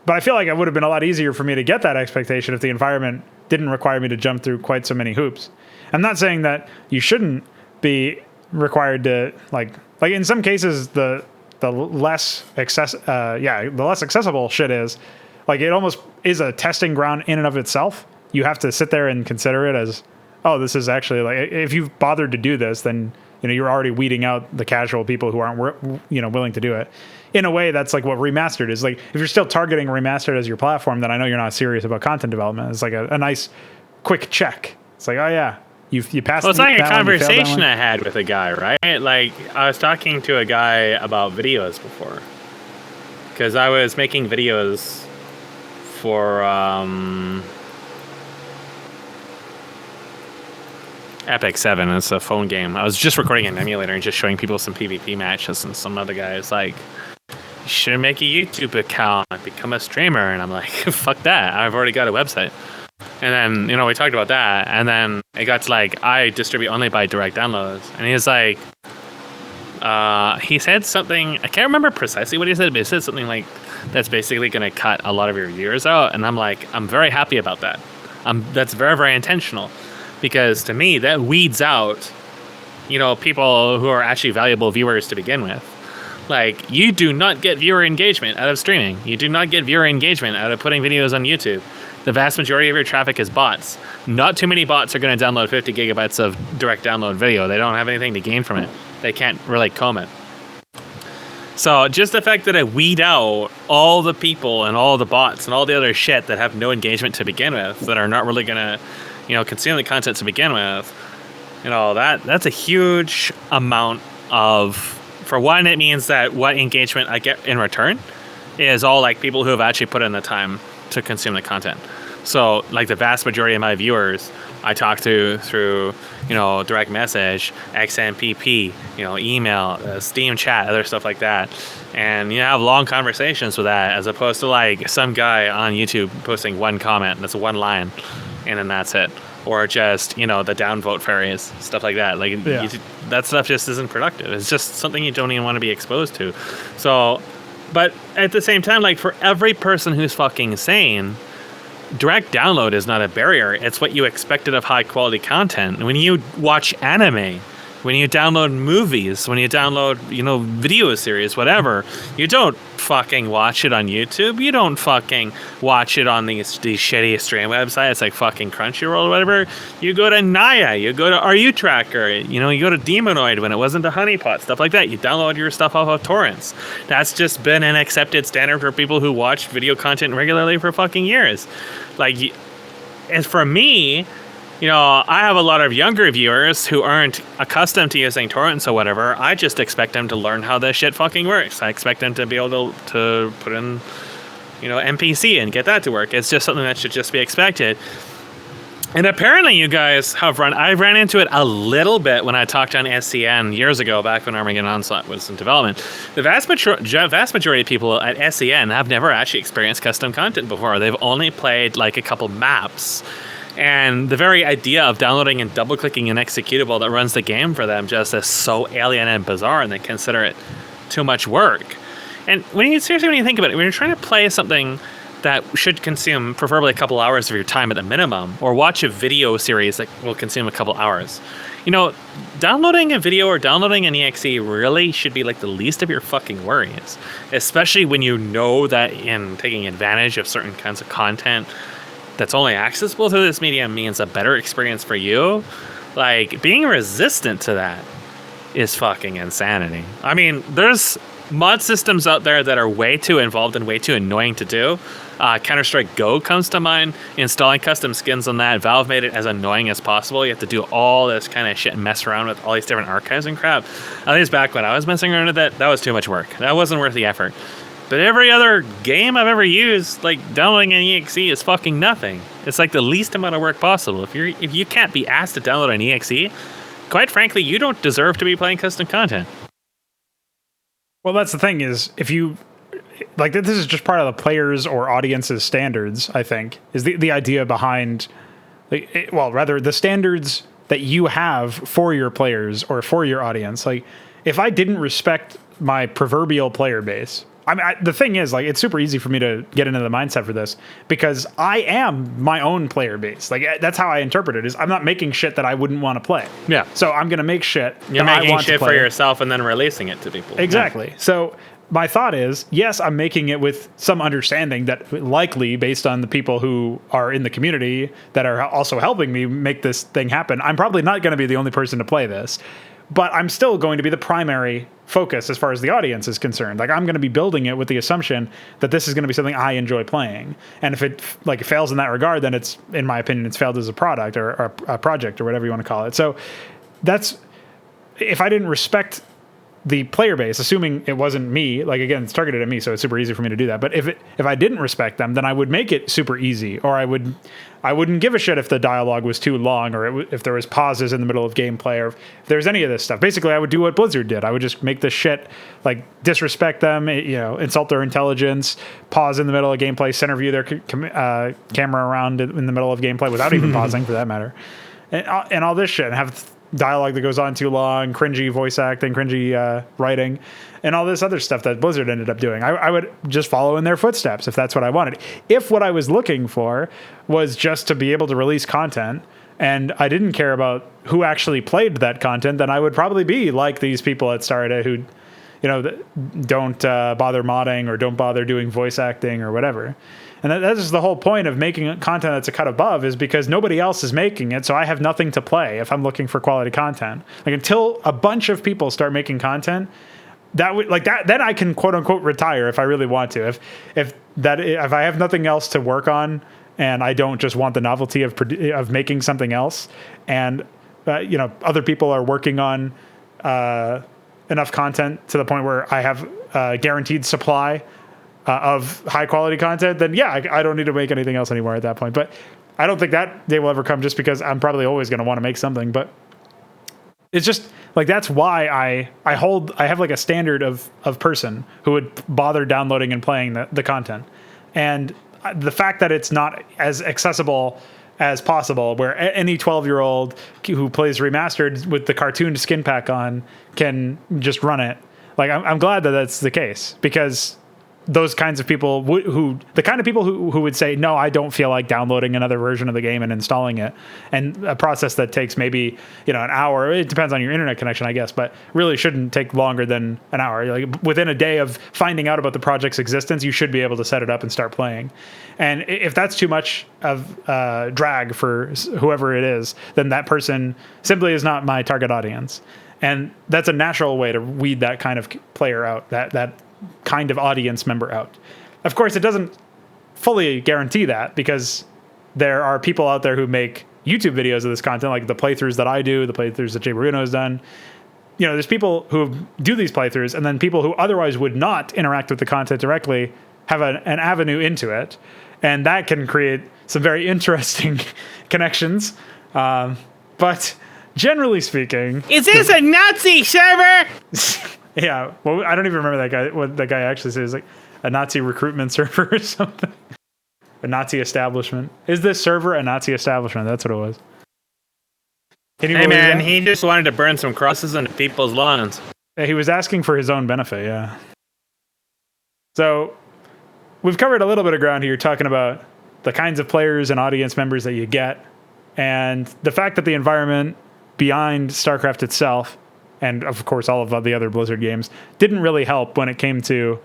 But I feel like it would have been a lot easier for me to get that expectation if the environment didn't require me to jump through quite so many hoops. I'm not saying that you shouldn't be required to like in some cases the less the less accessible shit is, like it almost is a testing ground in and of itself. You have to sit there and consider it as, oh, this is actually like, if you've bothered to do this, then you're already weeding out the casual people who aren't willing to do it. In a way, that's like what remastered is. Like if you're still targeting remastered as your platform, then I know you're not serious about content development. It's like a nice quick check. It's like, oh yeah, you passed. Well, it's like a conversation I had with a guy, right? Like I was talking to a guy about videos before, because I was making videos for Epic 7. It's a phone game. I was just recording an emulator and just showing people some PvP matches, and some other guy is like, you should make a YouTube account and become a streamer. And I'm like, fuck that, I've already got a website. And then we talked about that, and then it got to like, I distribute only by direct downloads. And he's like, he said something, I can't remember precisely what he said, but he said something like, that's basically going to cut a lot of your viewers out. And I'm like, I'm very happy about that. That's very, very intentional. Because to me, that weeds out, people who are actually valuable viewers to begin with. Like, you do not get viewer engagement out of streaming. You do not get viewer engagement out of putting videos on YouTube. The vast majority of your traffic is bots. Not too many bots are going to download 50 gigabytes of direct download video. They don't have anything to gain from it. They can't really comment. So just the fact that I weed out all the people and all the bots and all the other shit that have no engagement to begin with, that are not really going to consume the content to begin with, that's a huge amount of, for one, it means that what engagement I get in return is all like people who have actually put in the time to consume the content. So like the vast majority of my viewers I talk to through, direct message, XMPP, email, Steam chat, other stuff like that. And have long conversations with that, as opposed to like some guy on YouTube posting one comment, that's one line, and then that's it. Or just, the downvote fairies, stuff like that. Like, that stuff just isn't productive. It's just something you don't even want to be exposed to. So, but at the same time, like, for every person who's fucking sane, direct download is not a barrier. It's what you expected of high quality content. When you watch anime, When you download movies, when you download, video series, whatever, you don't fucking watch it on YouTube. You don't fucking watch it on these shitty stream websites like fucking Crunchyroll or whatever. You go to Naya, you go to RU Tracker, you go to Demonoid when it wasn't a honeypot, stuff like that. You download your stuff off of torrents. That's just been an accepted standard for people who watch video content regularly for fucking years. Like, as for me, I have a lot of younger viewers who aren't accustomed to using torrents or whatever. I just expect them to learn how this shit fucking works. I expect them to be able to put in, MPC and get that to work. It's just something that should just be expected. And apparently you guys I ran into it a little bit when I talked on SCN years ago, back when Armageddon Onslaught was in development. The vast majority of people at SCN have never actually experienced custom content before. They've only played like a couple maps. And the very idea of downloading and double-clicking an executable that runs the game for them just is so alien and bizarre, and they consider it too much work. And when you think about it, when you're trying to play something that should consume preferably a couple hours of your time at the minimum, or watch a video series that will consume a couple hours, downloading a video or downloading an EXE really should be like the least of your fucking worries, especially when you know that in taking advantage of certain kinds of content that's only accessible through this medium means a better experience for you. Like, being resistant to that is fucking insanity. I mean, there's mod systems out there that are way too involved and way too annoying to do. Counter-Strike Go comes to mind. Installing custom skins on that, Valve made it as annoying as possible. You have to do all this kind of shit and mess around with all these different archives and crap. At least back when I was messing around with that was too much work. That wasn't worth the effort. But every other game I've ever used, like downloading an EXE, is fucking nothing. It's like the least amount of work possible. If you can't be asked to download an EXE, quite frankly, you don't deserve to be playing custom content. Well, that's the thing, is if you like, this is just part of the players or audience's standards, I think, is the idea behind, the standards that you have for your players or for your audience. Like, if I didn't respect my proverbial player base, the thing is, like, it's super easy for me to get into the mindset for this because I am my own player base. Like, that's how I interpret it, is I'm not making shit that I wouldn't want to play. Yeah. So I'm going to make shit. You're making shit for yourself and then releasing it to people. Exactly. Yeah. So my thought is, yes, I'm making it with some understanding that likely, based on the people who are in the community that are also helping me make this thing happen, I'm probably not going to be the only person to play this. But I'm still going to be the primary focus as far as the audience is concerned. Like, I'm going to be building it with the assumption that this is going to be something I enjoy playing. And if it fails in that regard, then it's, in my opinion, it's failed as a product or a project or whatever you want to call it. So that's, if I didn't respect the player base, assuming it wasn't me, like, again, it's targeted at me, so it's super easy for me to do that. But if I didn't respect them, then I would make it super easy, or I wouldn't give a shit if the dialogue was too long, or if there was pauses in the middle of gameplay, or if there's any of this stuff. Basically, I would do what Blizzard did. I would just make this shit, like, disrespect them, insult their intelligence, pause in the middle of gameplay, center view their camera around in the middle of gameplay without even pausing, for that matter, and all this shit, and have dialogue that goes on too long, cringy voice acting, cringy writing, and all this other stuff that Blizzard ended up doing. I would just follow in their footsteps if that's what I wanted. If what I was looking for was just to be able to release content and I didn't care about who actually played that content, then I would probably be like these people at Starida who, don't bother modding or don't bother doing voice acting or whatever. And that is the whole point of making content that's a cut above, is because nobody else is making it, so I have nothing to play if I'm looking for quality content. Like, until a bunch of people start making content, then I can quote unquote retire if I really want to. If I have nothing else to work on and I don't just want the novelty of making something else, and other people are working on enough content to the point where I have a guaranteed supply of high quality content, then yeah, I don't need to make anything else anymore at that point. But I don't think that day will ever come, just because I'm probably always going to want to make something. But it's just like, that's why I have like a standard of person who would bother downloading and playing the content. And the fact that it's not as accessible as possible, where any 12-year-old who plays remastered with the cartoon skin pack on can just run it. Like, I'm glad that that's the case, because those kinds of people the kind of people who would say, no, I don't feel like downloading another version of the game and installing it, and a process that takes maybe an hour. It depends on your internet connection, I guess, but really shouldn't take longer than an hour. Like within a day of finding out about the project's existence, you should be able to set it up and start playing. And if that's too much of drag for whoever it is, then that person simply is not my target audience. And that's a natural way to weed that kind of player out, that kind of audience member out. Of course, it doesn't fully guarantee that, because there are people out there who make YouTube videos of this content, like the playthroughs that I do, the playthroughs that Jay Bruno has done. There's people who do these playthroughs, and then people who otherwise would not interact with the content directly have an avenue into it. And that can create some very interesting connections. But generally speaking... Is this a Nazi server? Yeah, well, I don't even remember that guy. What that guy actually says, like a Nazi recruitment server or something. A Nazi establishment. Is this server a Nazi establishment? That's what it was. Can you hey man, that? he just wanted to burn some crosses into people's lawns. Yeah, he was asking for his own benefit, yeah. So, we've covered a little bit of ground here talking about the kinds of players and audience members that you get, and the fact that the environment behind StarCraft itself, and of course all of the other Blizzard games, didn't really help when it came to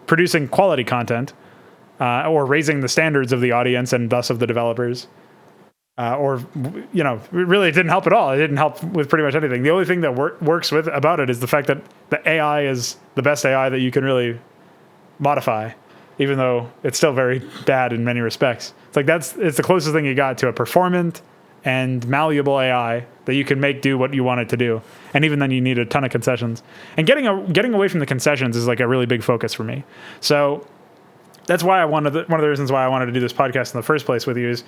producing quality content, or raising the standards of the audience and thus of the developers. Really it didn't help at all. It didn't help with pretty much anything. The only thing that works about it is the fact that the AI is the best AI that you can really modify, even though it's still very bad in many respects. It's the closest thing you got to a performant and malleable AI that you can make do what you want it to do. And even then you need a ton of concessions. And getting away from the concessions is like a really big focus for me. So that's why one of the reasons why I wanted to do this podcast in the first place with you is,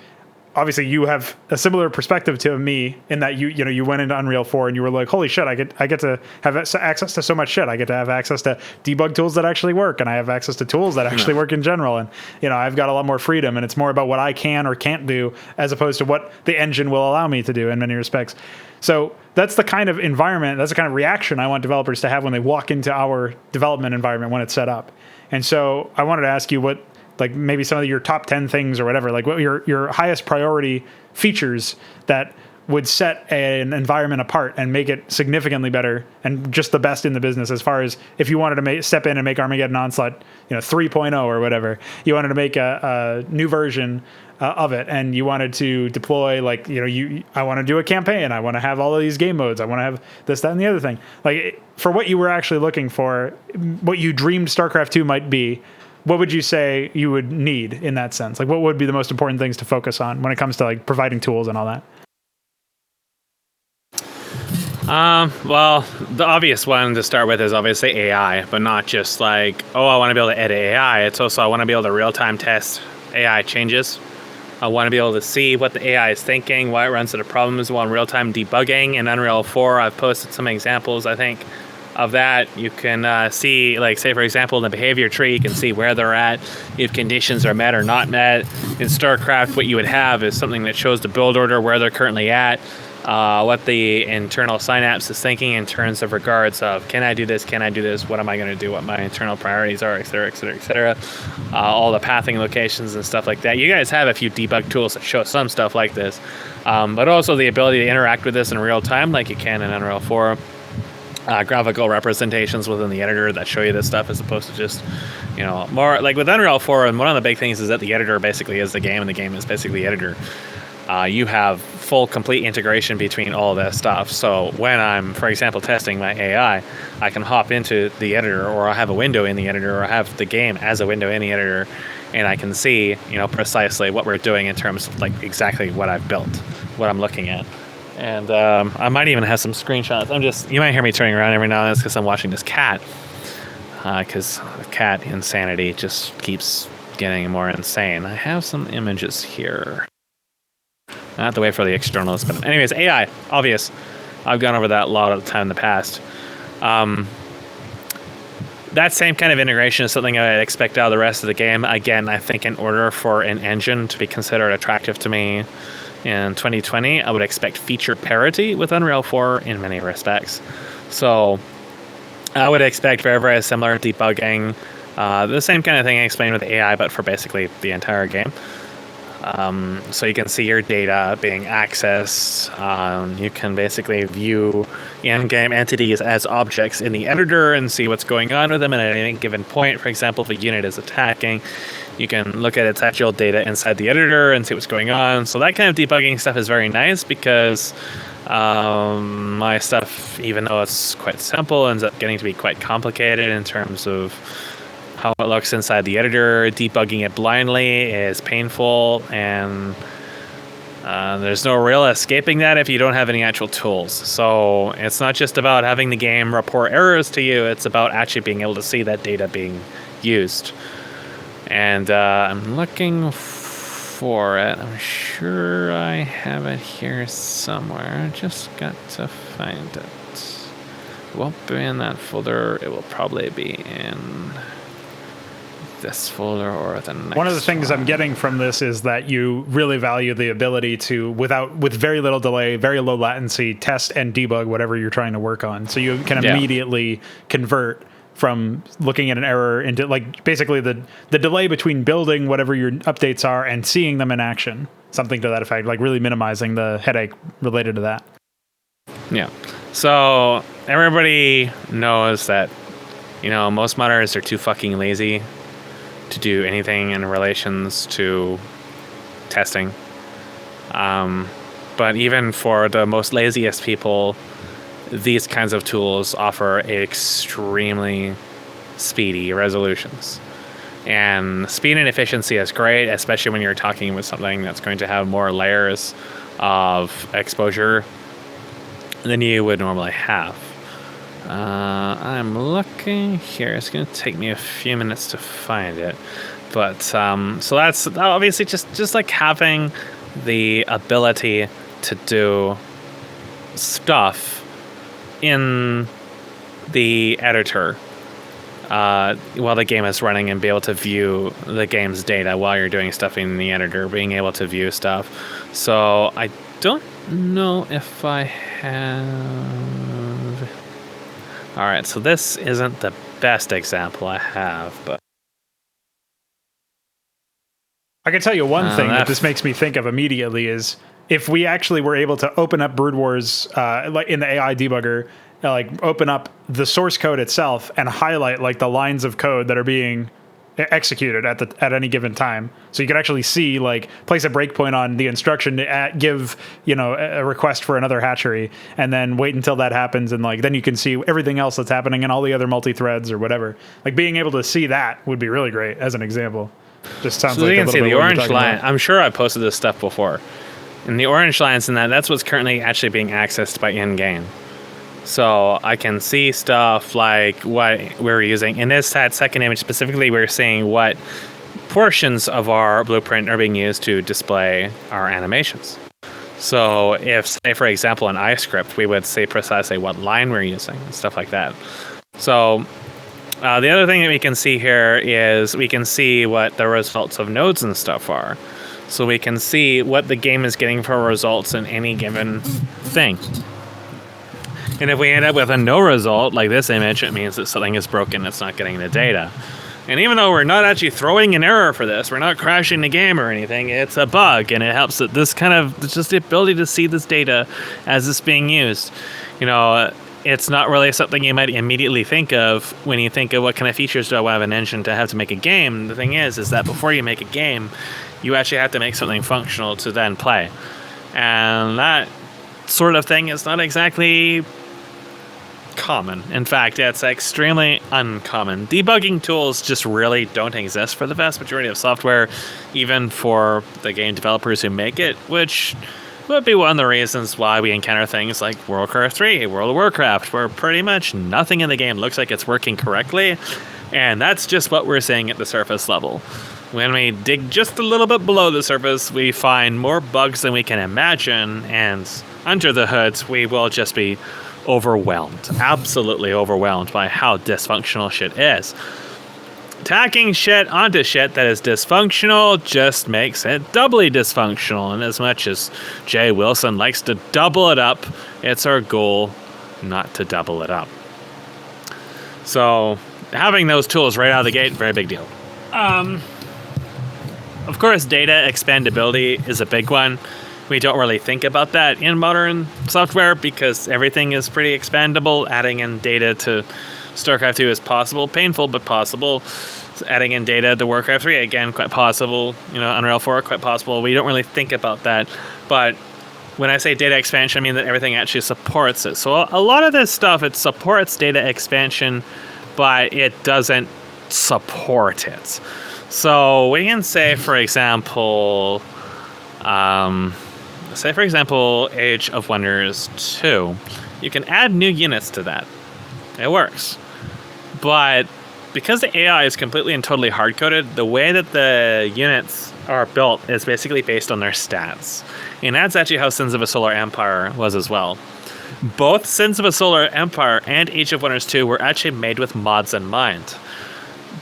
obviously you have a similar perspective to me in that you went into Unreal 4 and you were like, holy shit, I get to have access to so much shit. I get to have access to debug tools that actually work, and I have access to tools that actually work in general. And I've got a lot more freedom, and it's more about what I can or can't do as opposed to what the engine will allow me to do in many respects. So that's the kind of environment, that's the kind of reaction I want developers to have when they walk into our development environment when it's set up. And so I wanted to ask you what, like maybe some of your top 10 things or whatever, like what your highest priority features that would set an environment apart and make it significantly better and just the best in the business, as far as if you wanted to step in and make Armageddon Onslaught 3.0 or whatever, you wanted to make a new version of it, and you wanted to deploy, I want to do a campaign, I want to have all of these game modes, I want to have this, that, and the other thing. Like, for what you were actually looking for, what you dreamed StarCraft 2 might be, what would you say you would need in that sense? Like, what would be the most important things to focus on when it comes to like providing tools and all that? Well, the obvious one to start with is obviously AI, but not just like, I want to be able to edit AI. It's also, I want to be able to real-time test AI changes. I want to be able to see what the AI is thinking, why it runs into problems. I want real-time debugging. In Unreal 4, I've posted some examples, I think, of that. You can see, like, say, for example, in the behavior tree, you can see where they're at, if conditions are met or not met. In StarCraft, what you would have is something that shows the build order, where they're currently at, what the internal synapse is thinking in terms of regards of, can I do this, what am I going to do, what my internal priorities are, et cetera, et cetera, et cetera. All the pathing locations and stuff like that. You guys have a few debug tools that show some stuff like this, but also the ability to interact with this in real time like you can in Unreal 4. Graphical representations within the editor that show you this stuff, as opposed to just, more like with Unreal 4. And one of the big things is that the editor basically is the game, and the game is basically the editor. You have full, complete integration between all of that stuff. So when I'm, for example, testing my AI, I can hop into the editor, or I have a window in the editor, or I have the game as a window in the editor, and I can see, precisely what we're doing in terms of like exactly what I've built, what I'm looking at. And I might even have some screenshots. You might hear me turning around every now and then because I'm watching this cat. Because the cat insanity just keeps getting more insane. I have some images here. I have to wait for the externals. But anyways, AI, obvious. I've gone over that a lot of the time in the past. That same kind of integration is something I'd expect out of the rest of the game. Again, I think in order for an engine to be considered attractive to me in 2020, I would expect feature parity with Unreal 4 in many respects. So I would expect very, very similar debugging, The same kind of thing I explained with AI, but for basically the entire game. So you can see your data being accessed. You can basically view in-game entities as objects in the editor and see what's going on with them at any given point. For example, if a unit is attacking, you can look at its actual data inside the editor and see what's going on. So that kind of debugging stuff is very nice because my stuff, even though it's quite simple, ends up getting to be quite complicated in terms of how it looks inside the editor. Debugging it blindly is painful, and there's no real escaping that if you don't have any actual tools. So it's not just about having the game report errors to you, it's about actually being able to see that data being used. And I'm looking for it. I'm sure I have it here somewhere. Just got to find it. It won't be in that folder. It will probably be in this folder or the next one of the things I'm getting from this is that you really value the ability to, with very little delay, very low latency, test and debug whatever you're trying to work on. So you can immediately convert from looking at an error into, like, basically the delay between building whatever your updates are and seeing them in action. Something to that effect, like really minimizing the headache related to that. Yeah. So everybody knows that, most modders are too fucking lazy to do anything in relations to testing. But even for the most laziest people, these kinds of tools offer extremely speedy resolutions. And speed and efficiency is great, especially when you're talking with something that's going to have more layers of exposure than you would normally have. I'm looking here. It's going to take me a few minutes to find it. But so that's obviously just like having the ability to do stuff in the editor while the game is running and be able to view the game's data while you're doing stuff in the editor, being able to view stuff. So I don't know if I have... All right, so this isn't the best example I have, but I can tell you one thing that this makes me think of immediately is if we actually were able to open up Brood Wars, like in the AI debugger, like open up the source code itself and highlight like the lines of code that are being executed at any given time, so you could actually see, like, place a breakpoint on the instruction to give a request for another hatchery, and then wait until that happens, and then you can see everything else that's happening and all the other multi-threads or whatever. Like, being able to see that would be really great as an example. Just sounds like you a can little see bit the what you're orange talking line. about. I'm sure I posted this stuff before, and the orange lines in that's what's currently actually being accessed by in-game. So I can see stuff like what we're using. In this second image specifically, we're seeing what portions of our blueprint are being used to display our animations. So if, say, for example, in iScript, we would say precisely what line we're using and stuff like that. So the other thing that we can see here is we can see what the results of nodes and stuff are. So we can see what the game is getting for results in any given thing. And if we end up with a no result, like this image, it means that something is broken, it's not getting the data. And even though we're not actually throwing an error for this, we're not crashing the game or anything, it's a bug, and it helps that this kind of, just the ability to see this data as it's being used. It's not really something you might immediately think of when you think of what kind of features do I have an engine to have to make a game. The thing is that before you make a game, you actually have to make something functional to then play. And that sort of thing is not exactly common. In fact, it's extremely uncommon. Debugging tools just really don't exist for the vast majority of software, even for the game developers who make it, which would be one of the reasons why we encounter things like World War 3, World of Warcraft, where pretty much nothing in the game looks like it's working correctly, and that's just what we're seeing at the surface level. When we dig just a little bit below the surface, we find more bugs than we can imagine, and under the hood, we will just be overwhelmed, absolutely overwhelmed by how dysfunctional shit is. Tacking shit onto shit that is dysfunctional just makes it doubly dysfunctional, and as much as Jay Wilson likes to double it up, it's our goal not to double it up. So having those tools right out of the gate, very big deal. Of course, data expandability is a big one. We don't really think about that in modern software because everything is pretty expandable. Adding in data to StarCraft 2 is possible, painful but possible. Adding in data to Warcraft 3, again, quite possible. Unreal 4, quite possible. We don't really think about that. But when I say data expansion, I mean that everything actually supports it. So a lot of this stuff, it supports data expansion, but it doesn't support it. So we can say, for example, Age of Wonders 2. You can add new units to that. It works. But because the AI is completely and totally hard-coded, the way that the units are built is basically based on their stats. And that's actually how Sins of a Solar Empire was as well. Both Sins of a Solar Empire and Age of Wonders 2 were actually made with mods in mind.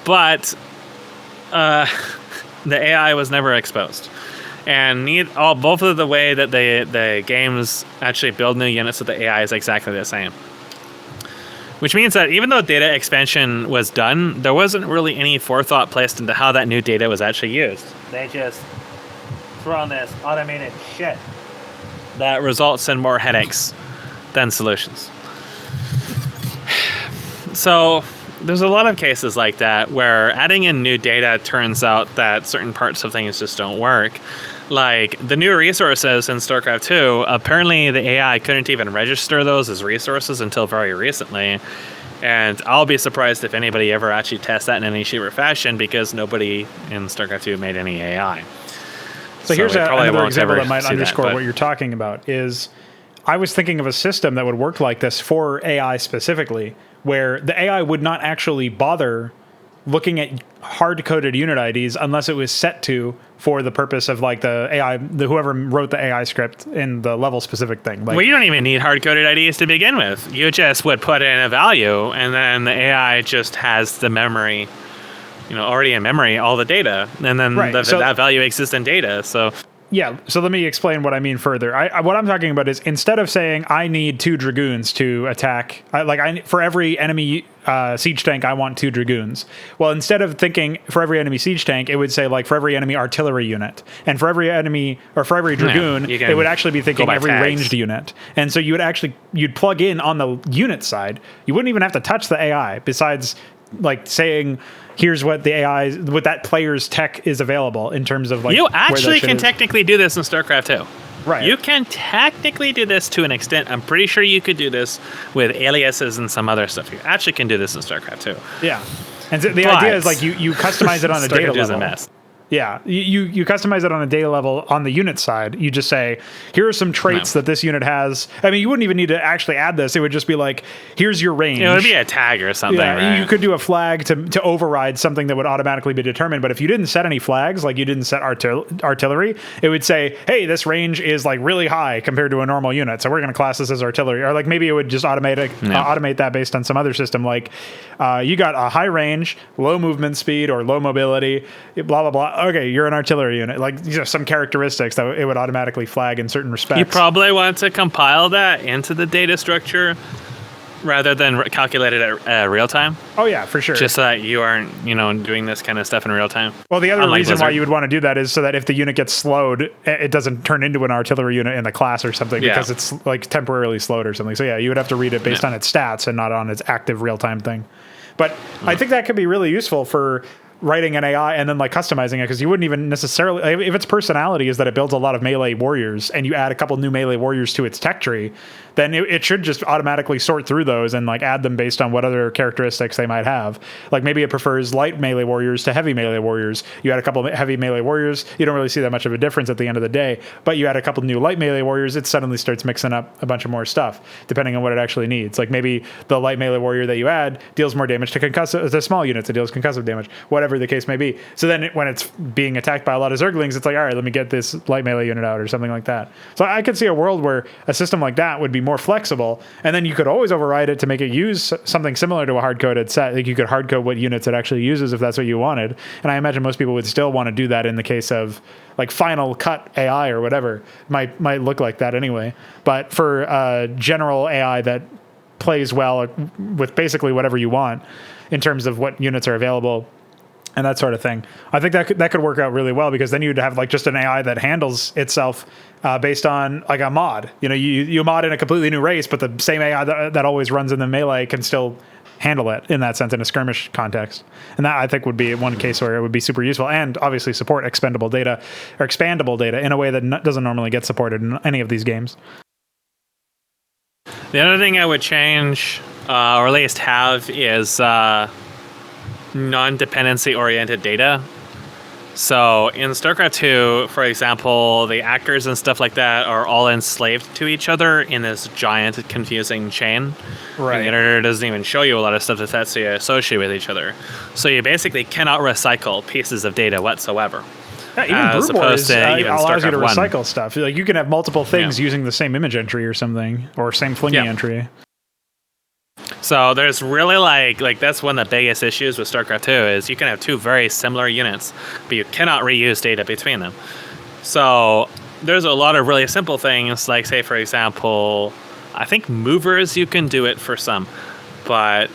But the AI was never exposed. And both of the way that the games actually build new units with the AI is exactly the same. Which means that even though data expansion was done, there wasn't really any forethought placed into how that new data was actually used. They just throw on this automated shit that results in more headaches than solutions. So there's a lot of cases like that where adding in new data turns out that certain parts of things just don't work. Like the new resources in StarCraft 2, apparently the AI couldn't even register those as resources until very recently. And I'll be surprised if anybody ever actually tests that in any shape or fashion because nobody in StarCraft 2 made any AI. So here's another example that might underscore what you're talking about is I was thinking of a system that would work like this for AI specifically, where the AI would not actually bother looking at hard-coded unit IDs unless it was set to for the purpose of like the AI, whoever wrote the AI script in the level-specific thing. Like, well, you don't even need hard-coded IDs to begin with. You just would put in a value, and then the AI just has the memory, already in memory, all the data, and then that value exists in data. So yeah, so let me explain what I mean further. What I'm talking about is instead of saying I need 2 Dragoons to attack, for every enemy siege tank, I want 2 Dragoons. Well, instead of thinking for every enemy siege tank, it would say like for every enemy artillery unit. And for every enemy, or for every Dragoon, it would actually be thinking every ranged unit. And so you'd plug in on the unit side. You wouldn't even have to touch the AI besides like saying, here's what the AI, what that player's tech is available in terms of like. You actually can technically do this in StarCraft 2. Right. You can technically do this to an extent. I'm pretty sure you could do this with aliases and some other stuff. You actually can do this in StarCraft 2. Yeah. And so the idea is like you customize it on a data level. Is a mess. Yeah, you customize it on a data level on the unit side. You just say, here are some traits that this unit has. I mean, you wouldn't even need to actually add this. It would just be like, here's your range. It would be a tag or something, right? You could do a flag to override something that would automatically be determined. But if you didn't set any flags, like you didn't set artillery, it would say, hey, this range is like really high compared to a normal unit. So we're going to class this as artillery. Or like maybe it would just automate that based on some other system. Like you got a high range, low movement speed, or low mobility, blah, blah, blah. Okay, you're an artillery unit. Like some characteristics that it would automatically flag in certain respects. You probably want to compile that into the data structure rather than calculate it at real time. Oh yeah, for sure. Just so that you aren't, doing this kind of stuff in real time. Well, the other reason why you would want to do that is so that if the unit gets slowed, it doesn't turn into an artillery unit in the class or something because it's like temporarily slowed or something. So yeah, you would have to read it based on its stats and not on its active real time thing. But I think that could be really useful for writing an AI and then like customizing it, because you wouldn't even necessarily, if its personality is that it builds a lot of melee warriors and you add a couple new melee warriors to its tech tree, then it should just automatically sort through those and like add them based on what other characteristics they might have. Like maybe it prefers light melee warriors to heavy melee warriors. You add a couple of heavy melee warriors, you don't really see that much of a difference at the end of the day, but you add a couple new light melee warriors, it suddenly starts mixing up a bunch of more stuff depending on what it actually needs. Like maybe the light melee warrior that you add deals more damage to small units, it deals concussive damage, whatever the case may be. So then when it's being attacked by a lot of Zerglings, it's like, all right, let me get this light melee unit out or something like that. So I could see a world where a system like that would be more flexible, and then you could always override it to make it use something similar to a hard-coded set. Like you could hard-code what units it actually uses if that's what you wanted. And I imagine most people would still want to do that in the case of like Final Cut AI or whatever. Might look like that anyway. But for general AI that plays well with basically whatever you want, in terms of what units are available and that sort of thing. I think that could work out really well, because then you'd have like just an AI that handles itself based on like a mod. You mod in a completely new race, but the same AI that always runs in the melee can still handle it in that sense in a skirmish context. And that I think would be one case where it would be super useful, and obviously support expendable data or expandable data in a way that doesn't normally get supported in any of these games. The other thing I would change, or at least have, is non-dependency oriented data. So in StarCraft 2, for example, the actors and stuff like that are all enslaved to each other in this giant, confusing chain. Right. And the editor doesn't even show you a lot of stuff that's actually associated with each other. So you basically cannot recycle pieces of data whatsoever. Yeah, even as Brood opposed Wars to even allows you to StarCraft 1. recycle stuff. Like you can have multiple things using the same image entry or something, or same flingy entry. So there's really like that's one of the biggest issues with StarCraft 2 is you can have two very similar units, but you cannot reuse data between them. So there's a lot of really simple things, like say for example, I think movers you can do it for some, but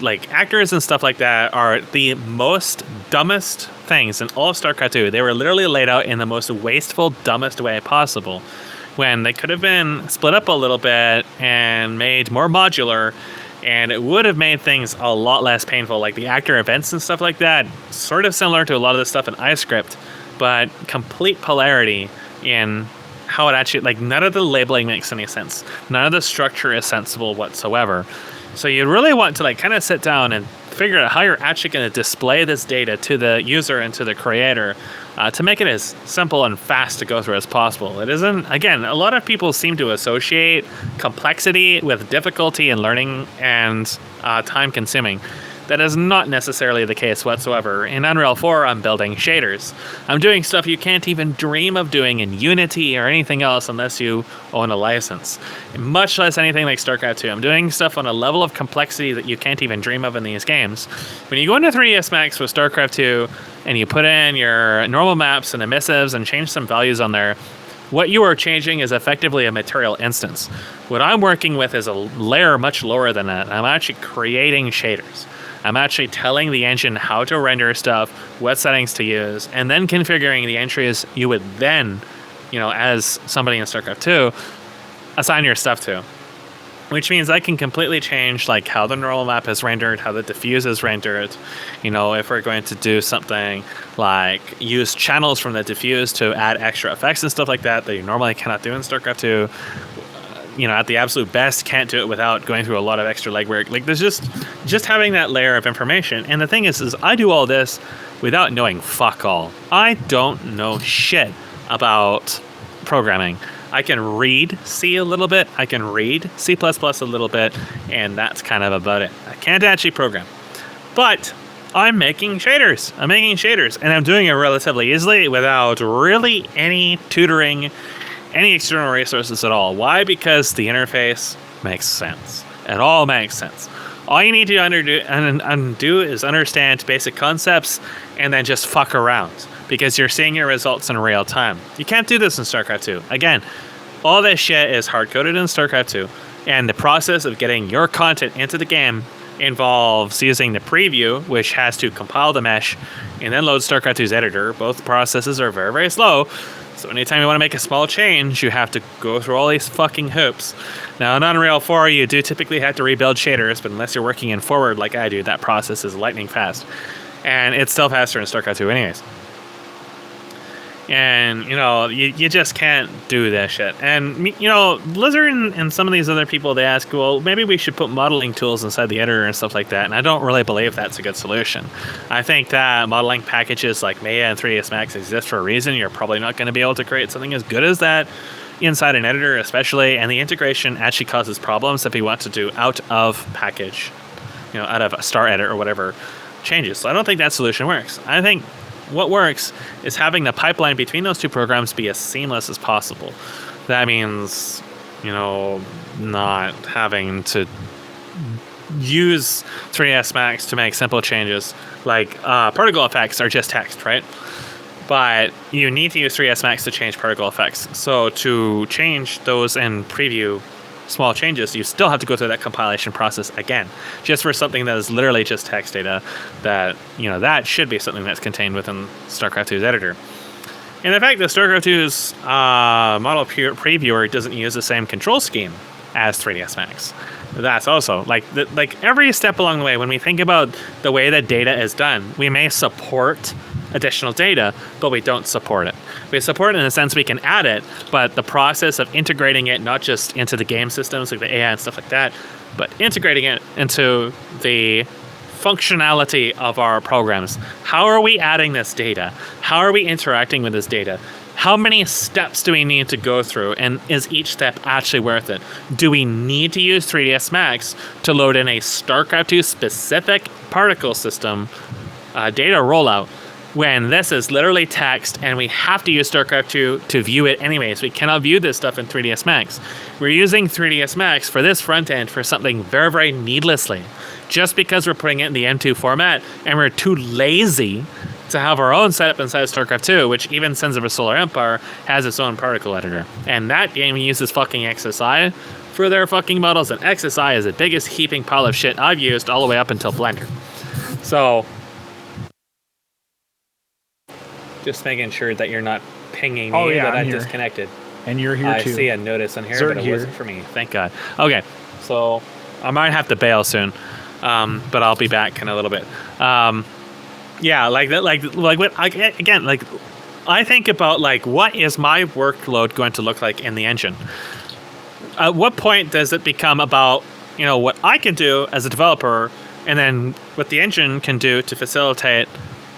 like actors and stuff like that are the most dumbest things in all of StarCraft 2. They were literally laid out in the most wasteful, dumbest way possible, when they could have been split up a little bit and made more modular, and it would have made things a lot less painful. Like the actor events and stuff like that, sort of similar to a lot of the stuff in iScript, but complete polarity in how it actually, like none of the labeling makes any sense. None of the structure is sensible whatsoever. So you really want to like kind of sit down and figure out how you're actually going to display this data to the user and to the creator to make it as simple and fast to go through as possible. It isn't, again, a lot of people seem to associate complexity with difficulty in learning and time consuming. That is not necessarily the case whatsoever. In Unreal 4, I'm building shaders. I'm doing stuff you can't even dream of doing in Unity or anything else unless you own a license. Much less anything like StarCraft 2. I'm doing stuff on a level of complexity that you can't even dream of in these games. When you go into 3ds Max with StarCraft 2 and you put in your normal maps and emissives and change some values on there, what you are changing is effectively a material instance. What I'm working with is a layer much lower than that. I'm actually creating shaders. I'm actually telling the engine how to render stuff, what settings to use, and then configuring the entries you would then, as somebody in StarCraft 2, assign your stuff to. Which means I can completely change like how the normal map is rendered, how the diffuse is rendered. If we're going to do something like use channels from the diffuse to add extra effects and stuff like that you normally cannot do in StarCraft 2. At the absolute best, can't do it without going through a lot of extra legwork. Like there's just having that layer of information. And the thing is I do all this without knowing fuck all. I don't know shit about programming. I can read C a little bit. I can read C++ a little bit, and that's kind of about it. I can't actually program. But I'm making shaders. And I'm doing it relatively easily without really any tutoring, any external resources at all. Why? Because the interface makes sense. It all makes sense. All you need to undo is understand basic concepts and then just fuck around, because you're seeing your results in real time. You can't do this in StarCraft 2. Again, all this shit is hard-coded in StarCraft 2, and the process of getting your content into the game involves using the preview, which has to compile the mesh, and then load StarCraft 2's editor. Both processes are very, very slow. So anytime you want to make a small change, you have to go through all these fucking hoops. Now, in Unreal 4, you do typically have to rebuild shaders, but unless you're working in forward like I do, that process is lightning fast. And it's still faster in StarCraft 2 anyways. And, you just can't do that shit. And, Blizzard and some of these other people, they ask, well, maybe we should put modeling tools inside the editor and stuff like that. And I don't really believe that's a good solution. I think that modeling packages like Maya and 3ds Max exist for a reason. You're probably not going to be able to create something as good as that inside an editor, especially. And the integration actually causes problems if you want to do out of package, out of a star edit or whatever changes. So I don't think that solution works. I think what works is having the pipeline between those two programs be as seamless as possible. That means, not having to use 3ds Max to make simple changes. Like particle effects are just text, right? But you need to use 3ds Max to change particle effects. So to change those in preview small changes, you still have to go through that compilation process again, just for something that is literally just text data that, that should be something that's contained within StarCraft 2's editor. And the fact that StarCraft 2's model previewer doesn't use the same control scheme as 3ds Max. That's also like every step along the way, when we think about the way that data is done, we may support additional data, but we don't support it. We support it in the sense we can add it, but the process of integrating it, not just into the game systems like the AI and stuff like that, but integrating it into the functionality of our programs. How are we adding this data? How are we interacting with this data? How many steps do we need to go through, and is each step actually worth it? Do we need to use 3ds Max to load in a StarCraft 2 specific particle system data rollout when this is literally text and we have to use StarCraft 2 to view it anyways? We cannot view this stuff in 3ds Max. We're using 3ds Max for this front end for something very, very needlessly, just because we're putting it in the M2 format and we're too lazy to have our own setup inside StarCraft 2, which even Sons of a Solar Empire has its own particle editor. And that game uses fucking XSI for their fucking models, and XSI is the biggest heaping pile of shit I've used all the way up until Blender. So, just making sure that you're not pinging me that I'm disconnected. And you're here too. I see a notice on here, Zerd but it here. wasn't for me. Thank God. Okay, so I might have to bail soon, but I'll be back in a little bit. Yeah, like that, like again, like I think about like what is my workload going to look like in the engine? At what point does it become about what I can do as a developer, and then what the engine can do to facilitate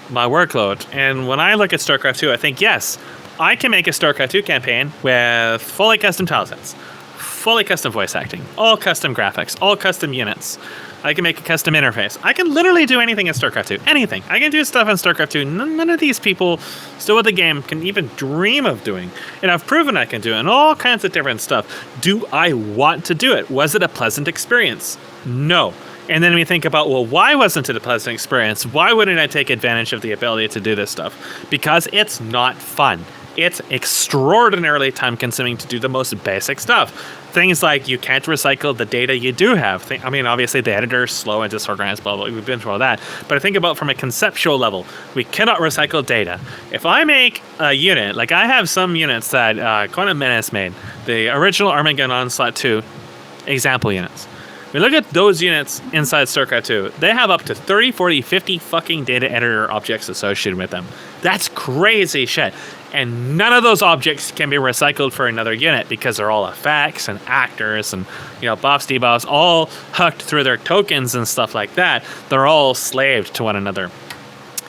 my workload? And when I look at StarCraft 2, I think yes, I can make a StarCraft 2 campaign with fully custom tilesets, fully custom voice acting, all custom graphics, all custom units. I can make a custom interface. I can literally do anything in StarCraft 2. Anything. I can do stuff in StarCraft 2 none of these people still with the game can even dream of doing. And I've proven I can do it, and all kinds of different stuff. Do I want to do it? Was it a pleasant experience? No. And then we think about, well, why wasn't it a pleasant experience? Why wouldn't I take advantage of the ability to do this stuff? Because it's not fun. It's extraordinarily time-consuming to do the most basic stuff. Things like you can't recycle the data you do have. I mean, obviously, the editor is slow and disorganized, blah, blah, blah. We've been through all that. But I think about from a conceptual level, we cannot recycle data. If I make a unit, like I have some units that Quantum Menace made, the original Armageddon Onslaught 2 example units. We look at those units inside StarCraft 2. They have up to 30, 40, 50 fucking data editor objects associated with them. That's crazy shit. And none of those objects can be recycled for another unit because they're all effects and actors and, buffs, debuffs, all hooked through their tokens and stuff like that. They're all slaved to one another.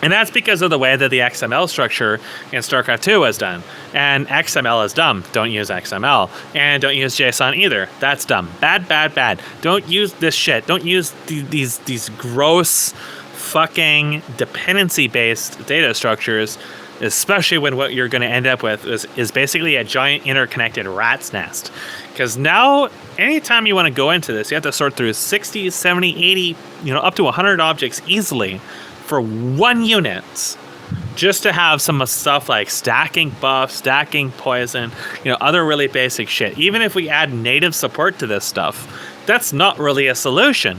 And that's because of the way that the XML structure in StarCraft 2 was done. And XML is dumb. Don't use XML. And don't use JSON either. That's dumb. Bad, bad, bad. Don't use this shit. Don't use these gross fucking dependency-based data structures, especially when what you're going to end up with is basically a giant interconnected rat's nest. Because now, anytime you want to go into this, you have to sort through 60, 70, 80, up to 100 objects easily for one unit, just to have some stuff like stacking buff, stacking poison, other really basic shit. Even if we add native support to this stuff, that's not really a solution.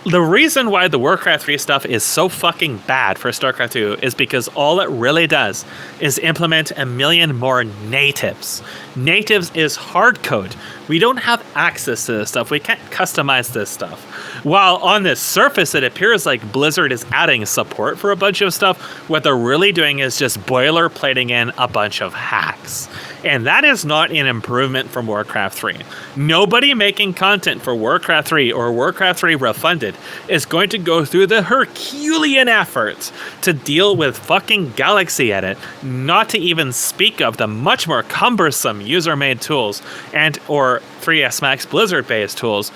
The reason why the Warcraft 3 stuff is so fucking bad for StarCraft 2 is because all it really does is implement a million more natives. Natives is hard code. We don't have access to this stuff. We can't customize this stuff. While on the surface, it appears like Blizzard is adding support for a bunch of stuff, what they're really doing is just boilerplating in a bunch of hacks. And that is not an improvement from Warcraft 3. Nobody making content for Warcraft 3 or Warcraft 3 Refunded is going to go through the Herculean effort to deal with fucking Galaxy Edit, not to even speak of the much more cumbersome user-made tools and or 3ds Max Blizzard-based tools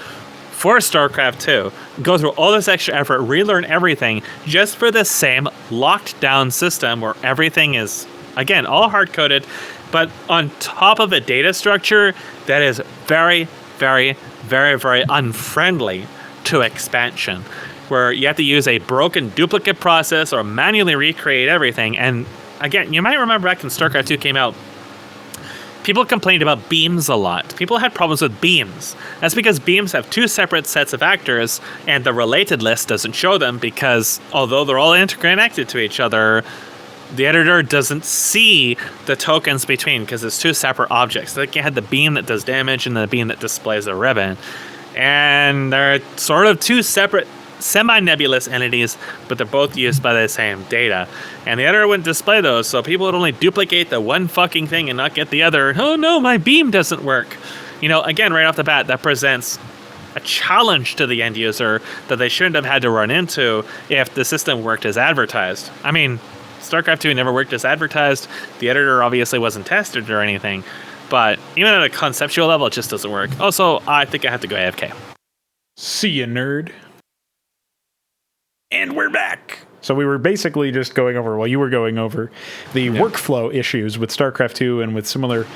for StarCraft 2. Go through all this extra effort, relearn everything, just for the same locked down system where everything is, again, all hard-coded, but on top of a data structure that is very, very, very, very unfriendly to expansion, where you have to use a broken duplicate process or manually recreate everything. And again, you might remember back when StarCraft 2 came out, people complained about beams a lot. People had problems with beams. That's because beams have two separate sets of actors, and the related list doesn't show them because although they're all interconnected to each other, the editor doesn't see the tokens between because it's two separate objects. Like you had the beam that does damage and the beam that displays a ribbon. And they're sort of two separate semi-nebulous entities, but they're both used by the same data. And the editor wouldn't display those, so people would only duplicate the one fucking thing and not get the other. Oh no, my beam doesn't work. Again, right off the bat, that presents a challenge to the end user that they shouldn't have had to run into if the system worked as advertised. I mean, StarCraft 2 never worked as advertised. The editor obviously wasn't tested or anything, but even at a conceptual level, it just doesn't work. Also, I think I have to go AFK. See ya, nerd. And we're back. So we were basically just going over, you were going over the workflow issues with StarCraft 2 and with similar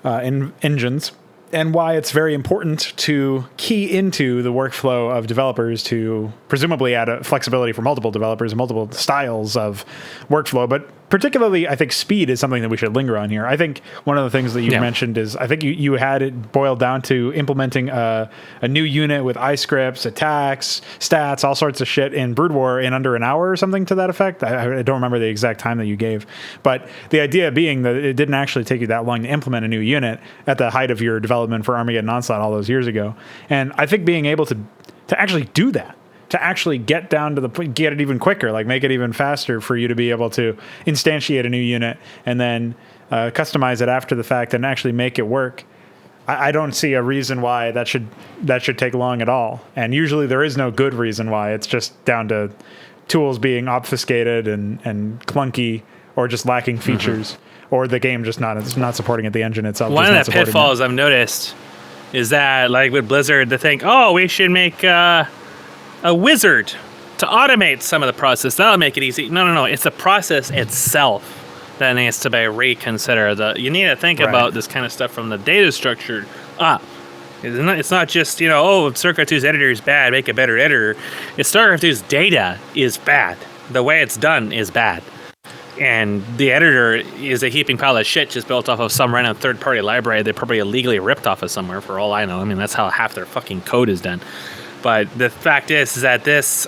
engines, and why it's very important to key into the workflow of developers to presumably add a flexibility for multiple developers and multiple styles of workflow. But particularly, I think speed is something that we should linger on here. I think one of the things that you mentioned is I think you had it boiled down to implementing a new unit with iScripts, attacks, stats, all sorts of shit in Brood War in under an hour or something to that effect. I don't remember the exact time that you gave. But the idea being that it didn't actually take you that long to implement a new unit at the height of your development for Armageddon Onslaught all those years ago. And I think being able to actually do that, to actually get down to the point, get it even quicker, like make it even faster for you to be able to instantiate a new unit and then customize it after the fact and actually make it work. I don't see a reason why that should take long at all. And usually there is no good reason why. It's just down to tools being obfuscated and clunky or just lacking features or the game just not supporting it, the engine itself. One of the pitfalls I've noticed is that, like with Blizzard, they think, we should make a wizard to automate some of the process. That'll make it easy. No. It's the process itself that needs to be reconsidered. You need to think about this kind of stuff from the data structure up. It's not just, StarCraft 2's editor is bad, make a better editor. It's StarCraft 2's data is bad. The way it's done is bad. And the editor is a heaping pile of shit just built off of some random third-party library they probably illegally ripped off of somewhere, for all I know. I mean, that's how half their fucking code is done. But the fact is that if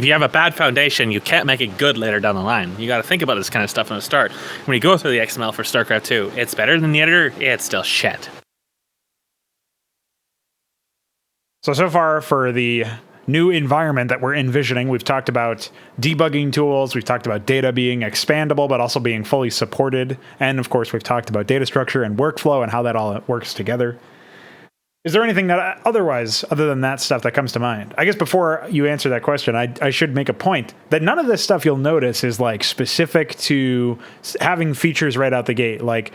you have a bad foundation, you can't make it good later down the line. You got to think about this kind of stuff from the start. When you go through the XML for StarCraft 2, it's better than the editor, it's still shit. So far for the new environment that we're envisioning, we've talked about debugging tools, we've talked about data being expandable but also being fully supported, and of course we've talked about data structure and workflow and how that all works together. Is there anything that other than that stuff that comes to mind? I guess before you answer that question, I should make a point that none of this stuff you'll notice is like specific to having features right out the gate. Like,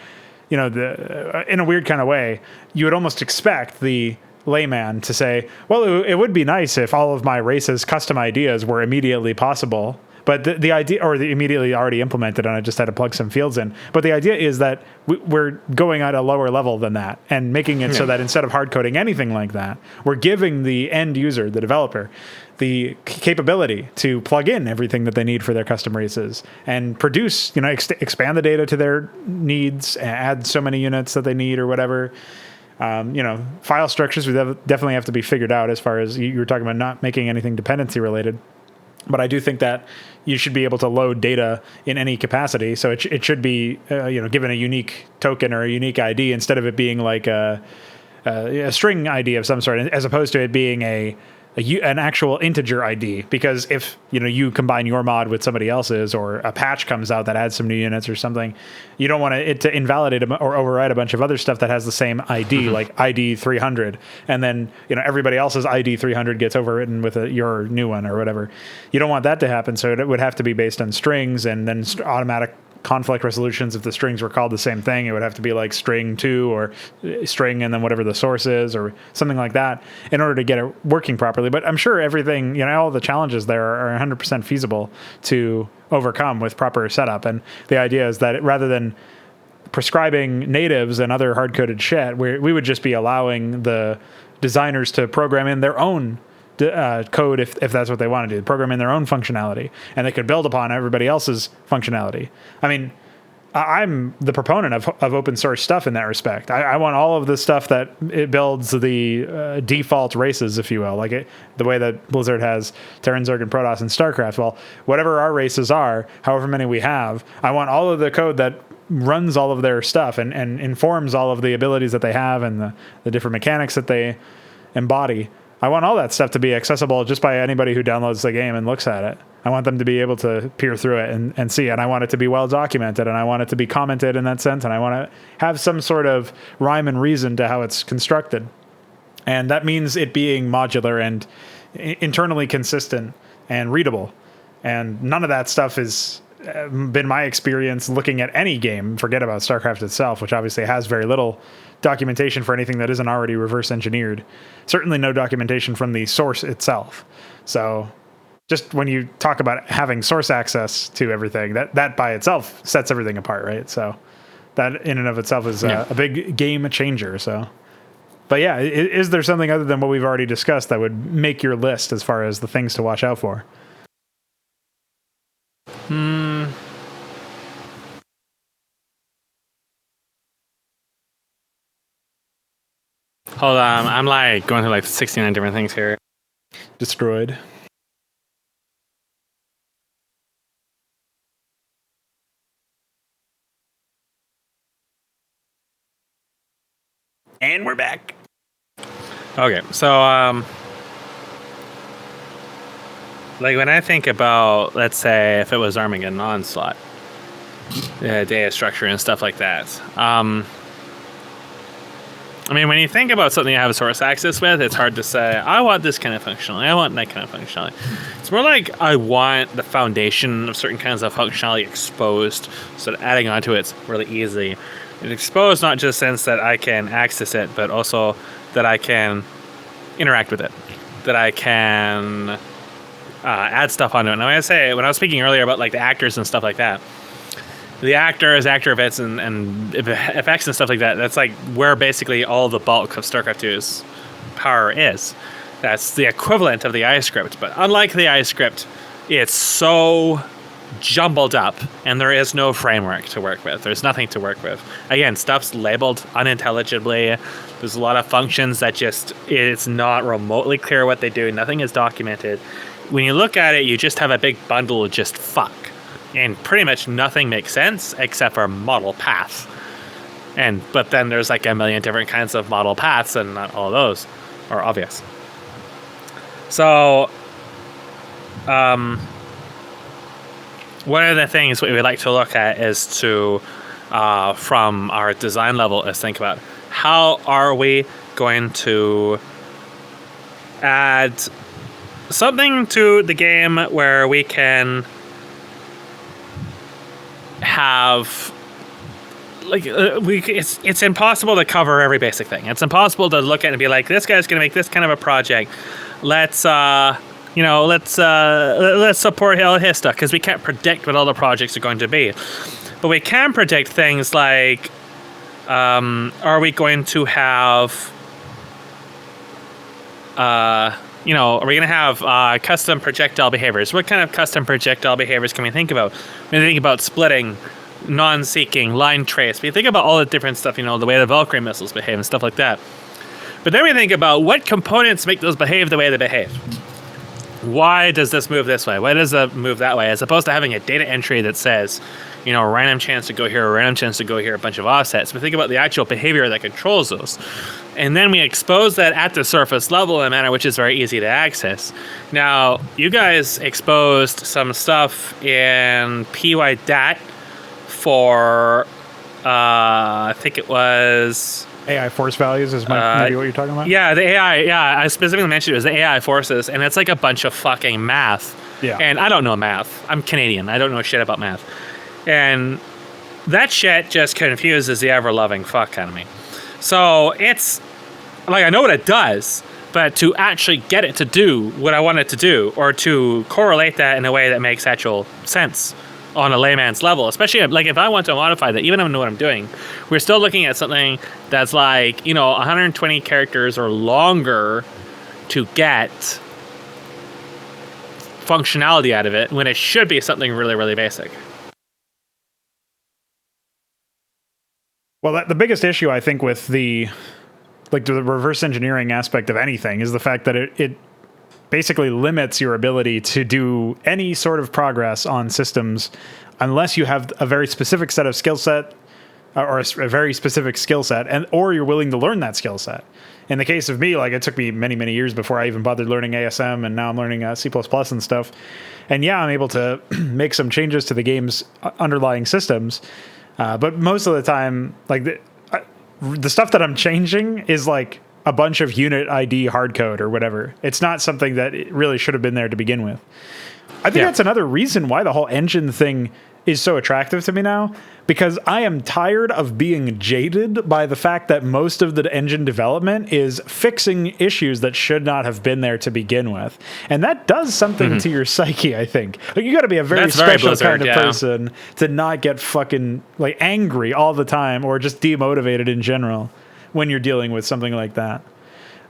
in a weird kind of way, you would almost expect the layman to say, well, it would be nice if all of my race's custom ideas were immediately possible. But the idea, or the immediately already implemented, and I just had to plug some fields in. But the idea is that we're going at a lower level than that and making it so that instead of hard coding anything like that, we're giving the end user, the developer, the capability to plug in everything that they need for their custom races and produce, expand the data to their needs, add so many units that they need or whatever. File structures would definitely have to be figured out as far as you were talking about not making anything dependency related. But I do think that you should be able to load data in any capacity. So it should be, given a unique token or a unique ID instead of it being like a string ID of some sort, as opposed to it being an actual integer ID. Because if you combine your mod with somebody else's, or a patch comes out that adds some new units or something, you don't want it to invalidate or override a bunch of other stuff that has the same ID, like ID 300, and then everybody else's ID 300 gets overwritten with your new one or whatever. You don't want that to happen, so it would have to be based on strings and then automatic conflict resolutions. If the strings were called the same thing, it would have to be like string 2 or string and then whatever the source is or something like that in order to get it working properly. But I'm sure everything, all the challenges there are 100% feasible to overcome with proper setup. And the idea is that rather than prescribing natives and other hard-coded shit, we would just be allowing the designers to program in their own code if that's what they want to do, program in their own functionality, and they could build upon everybody else's functionality. I mean, I'm the proponent of open source stuff in that respect. I want all of the stuff that it builds the default races, if you will, like the way that Blizzard has Terran, Zerg, and Protoss in StarCraft. Well, whatever our races are, however many we have, I want all of the code that runs all of their stuff and informs all of the abilities that they have and the different mechanics that they embody. I want all that stuff to be accessible just by anybody who downloads the game and looks at it. I want them to be able to peer through it and see it. And I want it to be well documented, and I want it to be commented in that sense. And I want to have some sort of rhyme and reason to how it's constructed. And that means it being modular and internally consistent and readable. And none of that stuff has been my experience looking at any game. Forget about StarCraft itself, which obviously has very little documentation for anything that isn't already reverse engineered. Certainly no documentation from the source itself. So just when you talk about having source access to everything, that by itself sets everything apart, right? So that in and of itself is a big game changer. So, but yeah, is there something other than what we've already discussed that would make your list as far as the things to watch out for? Hold on, I'm like going through like 69 different things here. Destroyed. And we're back. Okay, so like when I think about, let's say, if it was Armageddon Onslaught, data structure and stuff like that. I mean, when you think about something you have source access with, it's hard to say, I want this kind of functionality, I want that kind of functionality. It's more like I want the foundation of certain kinds of functionality exposed so that adding onto it's really easy. It's exposed not just in the sense that I can access it, but also that I can interact with it, that I can add stuff onto it. Now, when I was speaking earlier about like the actors and stuff like that, the actors, actor events, and effects and stuff like that, that's like where basically all the bulk of StarCraft 2's power is. That's the equivalent of the iScript. But unlike the iScript, it's so jumbled up, and there is no framework to work with. There's nothing to work with. Again, stuff's labeled unintelligibly. There's a lot of functions that just, it's not remotely clear what they do. Nothing is documented. When you look at it, you just have a big bundle of just fuck. And pretty much nothing makes sense except for model paths. But then there's like a million different kinds of model paths, and not all of those are obvious. So, one of the things we like to look at is to, from our design level, is think about how are we going to add something to the game where we can have it's impossible to cover every basic thing. It's impossible to look at it and be like, this guy's going to make this kind of a project. Let's support all his stuff, because we can't predict what all the projects are going to be. But we can predict things like, are we going to have, are we going to have custom projectile behaviors? What kind of custom projectile behaviors can we think about? When we think about splitting, non-seeking, line trace, we think about all the different stuff, the way the Valkyrie missiles behave and stuff like that. But then we think about what components make those behave the way they behave. Why does this move this way? Why does it move that way? As opposed to having a data entry that says, random chance to go here, a random chance to go here, a bunch of offsets. We think about the actual behavior that controls those. And then we expose that at the surface level in a manner which is very easy to access. Now, you guys exposed some stuff in PYDAT for, I think it was... AI force values is maybe what you're talking about? Yeah, the AI, I specifically mentioned it was the AI forces, and it's like a bunch of fucking math. Yeah. And I don't know math. I'm Canadian. I don't know shit about math. And that shit just confuses the ever-loving fuck out of me. So it's, like, I know what it does, but to actually get it to do what I want it to do, or to correlate that in a way that makes actual sense on a layman's level, especially like if I want to modify that, even if I know what I'm doing, we're still looking at something that's like, 120 characters or longer to get functionality out of it when it should be something really, really basic. Well, the biggest issue I think with the reverse engineering aspect of anything is the fact that it basically limits your ability to do any sort of progress on systems unless you have a very specific set of skill set or a very specific skill set, and or you're willing to learn that skill set. In the case of me, like, it took me many, many years before I even bothered learning ASM, and now I'm learning C++ and stuff. And yeah, I'm able to make some changes to the game's underlying systems, but most of the time, like, the stuff that I'm changing is like a bunch of unit ID hard code or whatever. It's not something that it really should have been there to begin with. I think that's another reason why the whole engine thing is so attractive to me now, because I am tired of being jaded by the fact that most of the engine development is fixing issues that should not have been there to begin with. And that does something to your psyche, I think. Like, you got to be a very special kind of person to not get fucking like angry all the time or just demotivated in general when you're dealing with something like that.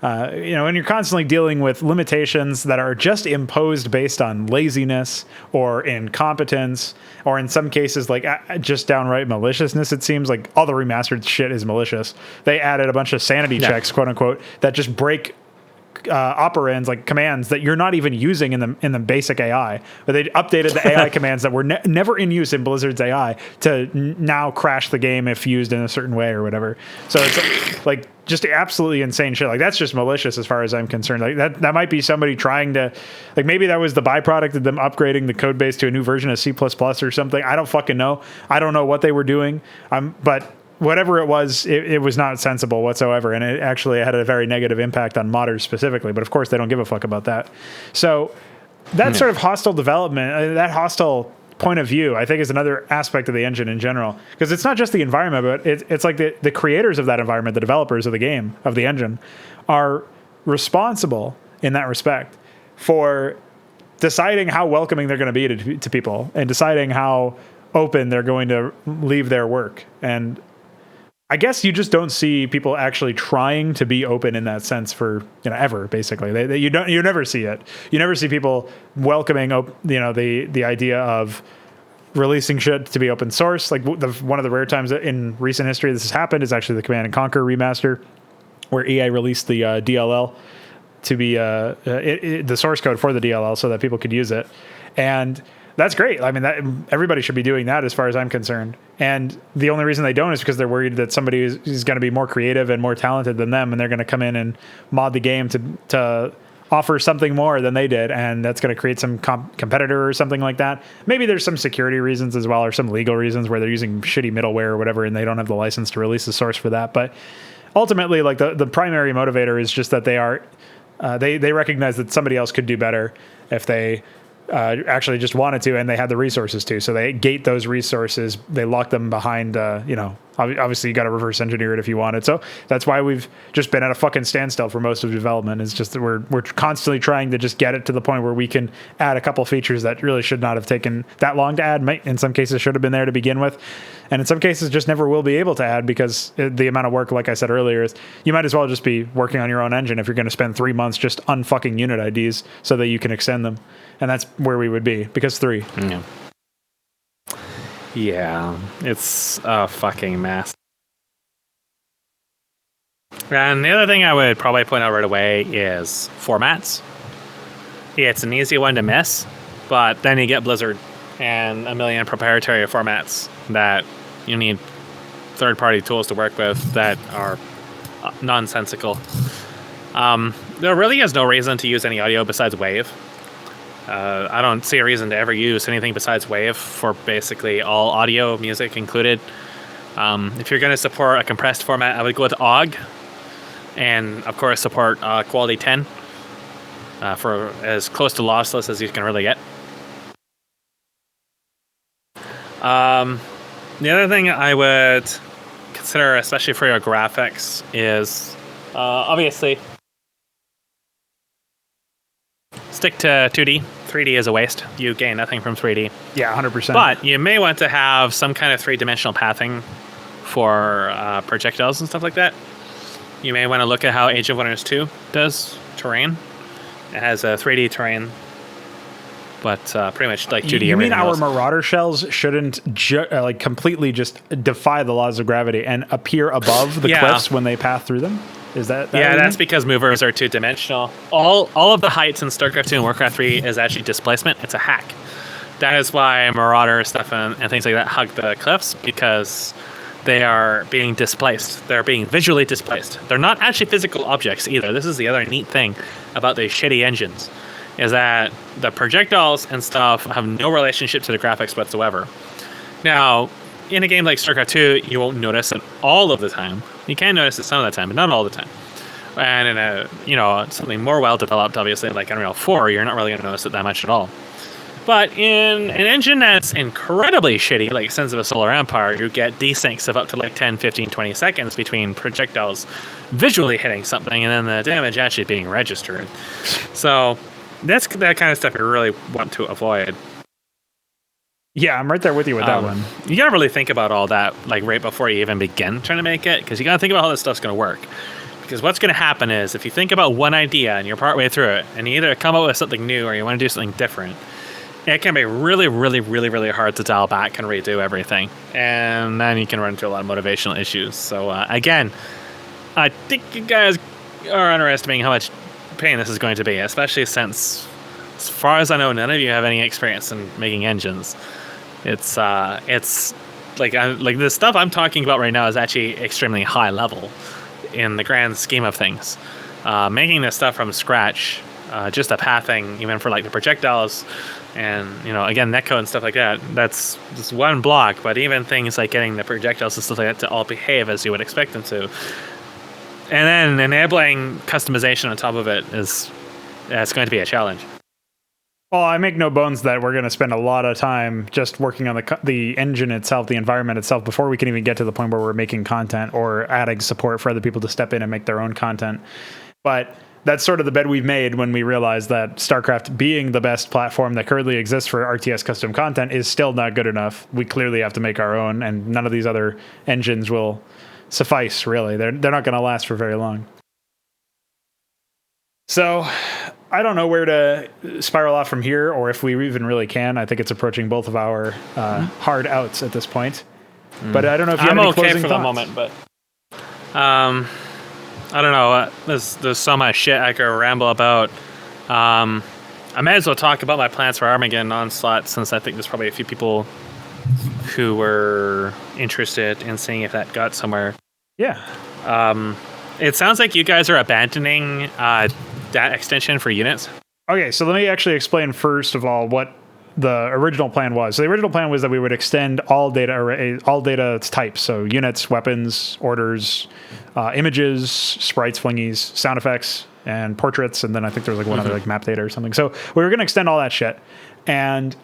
And you're constantly dealing with limitations that are just imposed based on laziness or incompetence, or in some cases, like just downright maliciousness. It seems like all the remastered shit is malicious. They added a bunch of sanity checks, quote unquote, that just break operands, like commands that you're not even using in the basic AI, but they updated the AI commands that were never in use in Blizzard's AI to now crash the game if used in a certain way or whatever. So it's like just absolutely insane shit. Like, that's just malicious as far as I'm concerned. Like, that might be somebody trying to, like, maybe that was the byproduct of them upgrading the code base to a new version of C++ or something. I don't fucking know. I don't know what they were doing. But whatever it was not sensible whatsoever, and it actually had a very negative impact on modders specifically. But of course, they don't give a fuck about that. So that sort of hostile development, that hostile point of view, I think, is another aspect of the engine in general, because it's not just the environment, but it's like the creators of that environment, the developers of the game, of the engine, are responsible in that respect for deciding how welcoming they're going to be to people, and deciding how open they're going to leave their work. And I guess you just don't see people actually trying to be open in that sense for, ever, basically. You never see it. You never see people welcoming, the idea of releasing shit to be open source. Like, one of the rare times that in recent history this has happened is actually the Command & Conquer remaster, where EA released the DLL to be the source code for the DLL so that people could use it. And that's great. I mean, everybody should be doing that as far as I'm concerned. And the only reason they don't is because they're worried that somebody is going to be more creative and more talented than them, and they're going to come in and mod the game to offer something more than they did, and that's going to create some competitor or something like that. Maybe there's some security reasons as well, or some legal reasons where they're using shitty middleware or whatever, and they don't have the license to release the source for that. But ultimately, like, the primary motivator is just that they recognize that somebody else could do better if they actually just wanted to, and they had the resources to. So they gate those resources. They lock them behind, obviously you got to reverse engineer it if you want it. So that's why we've just been at a fucking standstill for most of development. It's just that we're constantly trying to just get it to the point where we can add a couple features that really should not have taken that long to add. In some cases should have been there to begin with, and in some cases just never will be able to add, because the amount of work, like I said earlier, is you might as well just be working on your own engine if you're going to spend 3 months just unfucking unit IDs so that you can extend them. And that's where we would be, because 3. Yeah, it's a fucking mess. And the other thing I would probably point out right away is formats. Yeah, it's an easy one to miss, but then you get Blizzard and a million proprietary formats that you need third-party tools to work with that are nonsensical. There really is no reason to use any audio besides Wave. I don't see a reason to ever use anything besides Wave for basically all audio, music included. If you're going to support a compressed format, I would go with OGG, and of course support quality 10 for as close to lossless as you can really get. The other thing I would consider, especially for your graphics, is obviously stick to 2D. 3D is a waste. You gain nothing from 3D. Yeah, 100%. But you may want to have some kind of three-dimensional pathing for projectiles and stuff like that. You may want to look at how Age of Wonders 2 does terrain. It has a 3D terrain but pretty much like 2D. You mean everything our else. Marauder shells shouldn't like completely just defy the laws of gravity and appear above the cliffs when they pass through them? Is that yeah, that's because movers are two-dimensional. All of the heights in StarCraft 2 and Warcraft 3 is actually displacement. It's a hack. That is why Marauder stuff and things like that hug the cliffs, because they are being displaced. They're being visually displaced. They're not actually physical objects either. This is the other neat thing about these shitty engines, is that the projectiles and stuff have no relationship to the graphics whatsoever. Now, in a game like StarCraft 2, you won't notice it all of the time. You can notice it some of the time, but not all the time. And in a something more well developed, obviously, like Unreal 4, you're not really going to notice it that much at all. But in an engine that's incredibly shitty, like Sins of a Solar Empire, you get desyncs of up to like 10, 15, 20 seconds between projectiles visually hitting something and then the damage actually being registered. So that's that kind of stuff you really want to avoid. Yeah, I'm right there with you with that one. You gotta really think about all that, like right before you even begin trying to make it, because you gotta think about how this stuff's gonna work. Because what's gonna happen is if you think about one idea and you're partway through it, and you either come up with something new or you want to do something different, it can be really, really, really, really hard to dial back and redo everything, and then you can run into a lot of motivational issues. So again, I think you guys are underestimating how much pain this is going to be, especially since, as far as I know, none of you have any experience in making engines. It's like the stuff I'm talking about right now is actually extremely high level in the grand scheme of things. Making this stuff from scratch, just the pathing, even for like the projectiles, and again netcode and stuff like that. That's just one block, but even things like getting the projectiles and stuff like that to all behave as you would expect them to, and then enabling customization on top of it it's going to be a challenge. Well, I make no bones that we're going to spend a lot of time just working on the engine itself, the environment itself, before we can even get to the point where we're making content or adding support for other people to step in and make their own content. But that's sort of the bet we've made when we realized that StarCraft, being the best platform that currently exists for RTS custom content, is still not good enough. We clearly have to make our own, and none of these other engines will suffice, really. They're not going to last for very long. So I don't know where to spiral off from here, or if we even really can. I think it's approaching both of our hard outs at this point. But I don't know if you have any closing thoughts. I'm okay for the moment, but I don't know. There's so much shit I could ramble about. I may as well talk about my plans for Armageddon Onslaught, since I think there's probably a few people who were interested in seeing if that got somewhere. Yeah. It sounds like you guys are abandoning that extension for units. Okay, so let me actually explain first of all what the original plan was. So the original plan was that we would extend all data types, so units, weapons, orders, images, sprites, flingies, sound effects, and portraits, and then I think there was like one other like map data or something. So we were going to extend all that shit. And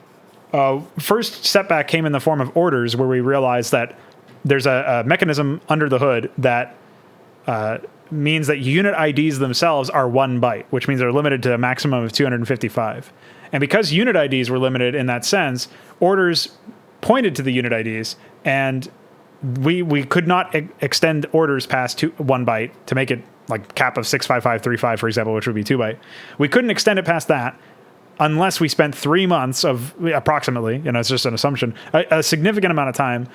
first setback came in the form of orders, where we realized that there's a mechanism under the hood that means that unit IDs themselves are 1 byte, which means they're limited to a maximum of 255. And because unit IDs were limited in that sense, orders pointed to the unit IDs, and we could not extend orders past 1 byte to make it like cap of 65535, for example, which would be 2 byte. We couldn't extend it past that unless we spent 3 months of approximately, it's just an assumption, a significant amount of time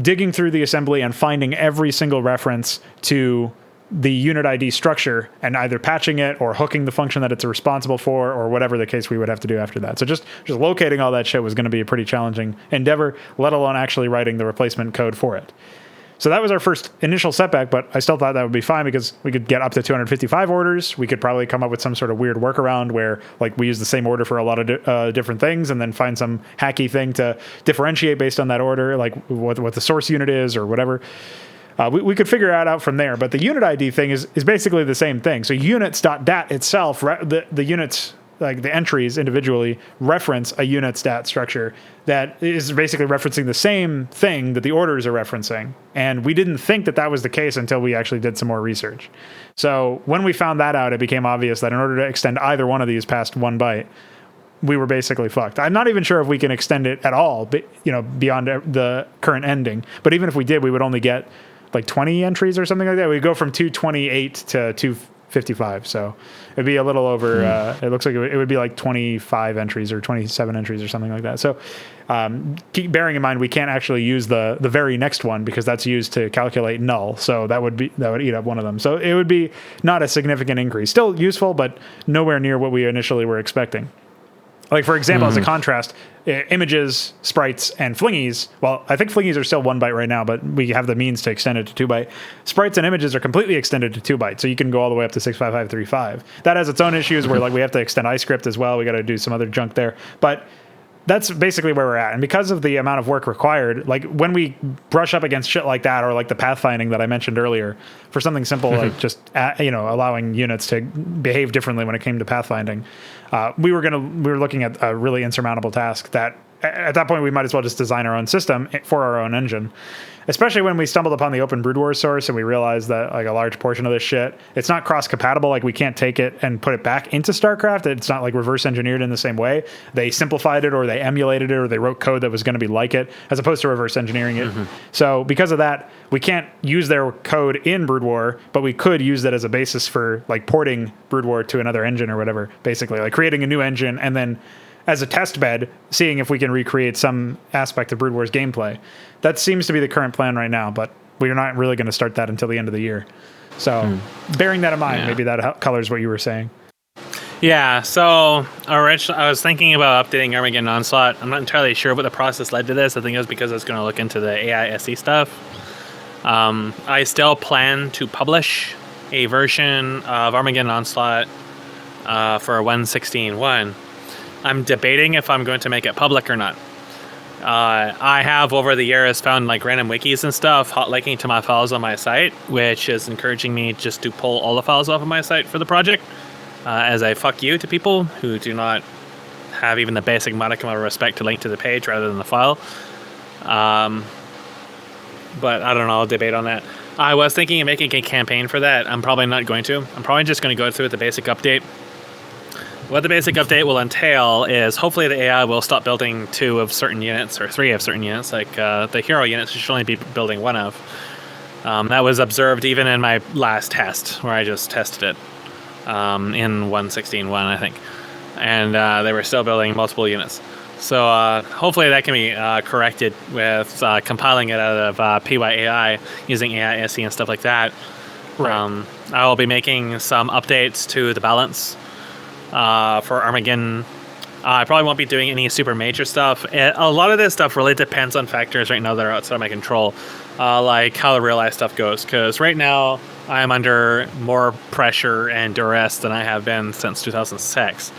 digging through the assembly and finding every single reference to the unit ID structure and either patching it or hooking the function that it's responsible for, or whatever the case we would have to do after that. So just locating all that shit was going to be a pretty challenging endeavor, let alone actually writing the replacement code for it. So that was our first initial setback, but I still thought that would be fine because we could get up to 255 orders. We could probably come up with some sort of weird workaround where like we use the same order for a lot of different things, and then find some hacky thing to differentiate based on that order, like what the source unit is or whatever. We could figure it out from there, but the unit ID thing is basically the same thing. So units.dat itself, the units, like the entries individually, reference a unit stat structure that is basically referencing the same thing that the orders are referencing. And we didn't think that was the case until we actually did some more research. So when we found that out, it became obvious that in order to extend either one of these past 1 byte, we were basically fucked. I'm not even sure if we can extend it at all, but, beyond the current ending. But even if we did, we would only get like 20 entries or something like that. We'd go from 228 to 55. So it'd be a little over, it looks like it would be like 25 entries or 27 entries or something like that. So keep bearing in mind, we can't actually use the very next one because that's used to calculate null. So that would eat up one of them. So it would be not a significant increase. Still useful, but nowhere near what we initially were expecting. Like, for example, as a contrast, images, sprites, and flingies, well, I think flingies are still 1 byte right now, but we have the means to extend it to 2 byte. Sprites and images are completely extended to 2 byte, so you can go all the way up to 65535. That has its own issues where like we have to extend iScript as well. We got to do some other junk there. But that's basically where we're at. And because of the amount of work required, like when we brush up against shit like that, or like the pathfinding that I mentioned earlier, for something simple like just allowing units to behave differently when it came to pathfinding, we were looking at a really insurmountable task that at that point we might as well just design our own system for our own engine. Especially when we stumbled upon the open Brood War source and we realized that like a large portion of this shit, it's not cross compatible. Like we can't take it and put it back into StarCraft. It's not like reverse engineered in the same way. They simplified it or they emulated it or they wrote code that was going to be like it as opposed to reverse engineering it. So because of that, we can't use their code in Brood War, but we could use that as a basis for like porting Brood War to another engine or whatever, basically like creating a new engine and then as a test bed, seeing if we can recreate some aspect of Brood War's gameplay. That seems to be the current plan right now, but we're not really going to start that until the end of the year. So bearing that in mind, maybe that colors what you were saying. Yeah, so originally I was thinking about updating Armageddon Onslaught. I'm not entirely sure what the process led to this. I think it was because I was going to look into the AI SE stuff. I still plan to publish a version of Armageddon Onslaught for 1.16.1. I'm debating if I'm going to make it public or not. I have over the years found like random wikis and stuff hot linking to my files on my site, which is encouraging me just to pull all the files off of my site for the project as a fuck you to people who do not have even the basic modicum of respect to link to the page rather than the file. But I don't know, I'll debate on that. I was thinking of making a campaign for that. I'm probably not going to. I'm probably just going to go through the basic update. What the basic update will entail is hopefully the AI will stop building 2 of certain units or 3 of certain units, like the hero units should only be building 1 of. That was observed even in my last test, where I just tested it in 1.16.1, I think. And they were still building multiple units. So hopefully that can be corrected with compiling it out of PyAI using AI SE and stuff like that. Right. I will be making some updates to the balance for Armageddon. I probably won't be doing any super major stuff. A lot of this stuff really depends on factors right now that are outside of my control, like how the real life stuff goes. Because right now I'm under more pressure and duress than I have been since 2006.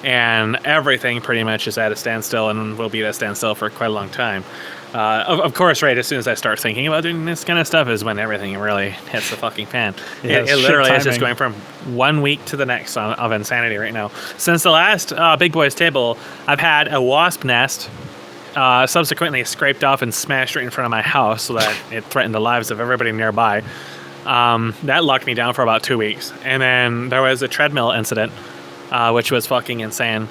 And everything pretty much is at a standstill and will be at a standstill for quite a long time. Of course, right, as soon as I start thinking about doing this kind of stuff is when everything really hits the fucking fan. It literally is just going from 1 week to the next of insanity right now. Since the last Big Boys Table, I've had a wasp nest subsequently scraped off and smashed right in front of my house so that it threatened the lives of everybody nearby. That locked me down for about 2 weeks. And then there was a treadmill incident, which was fucking insane.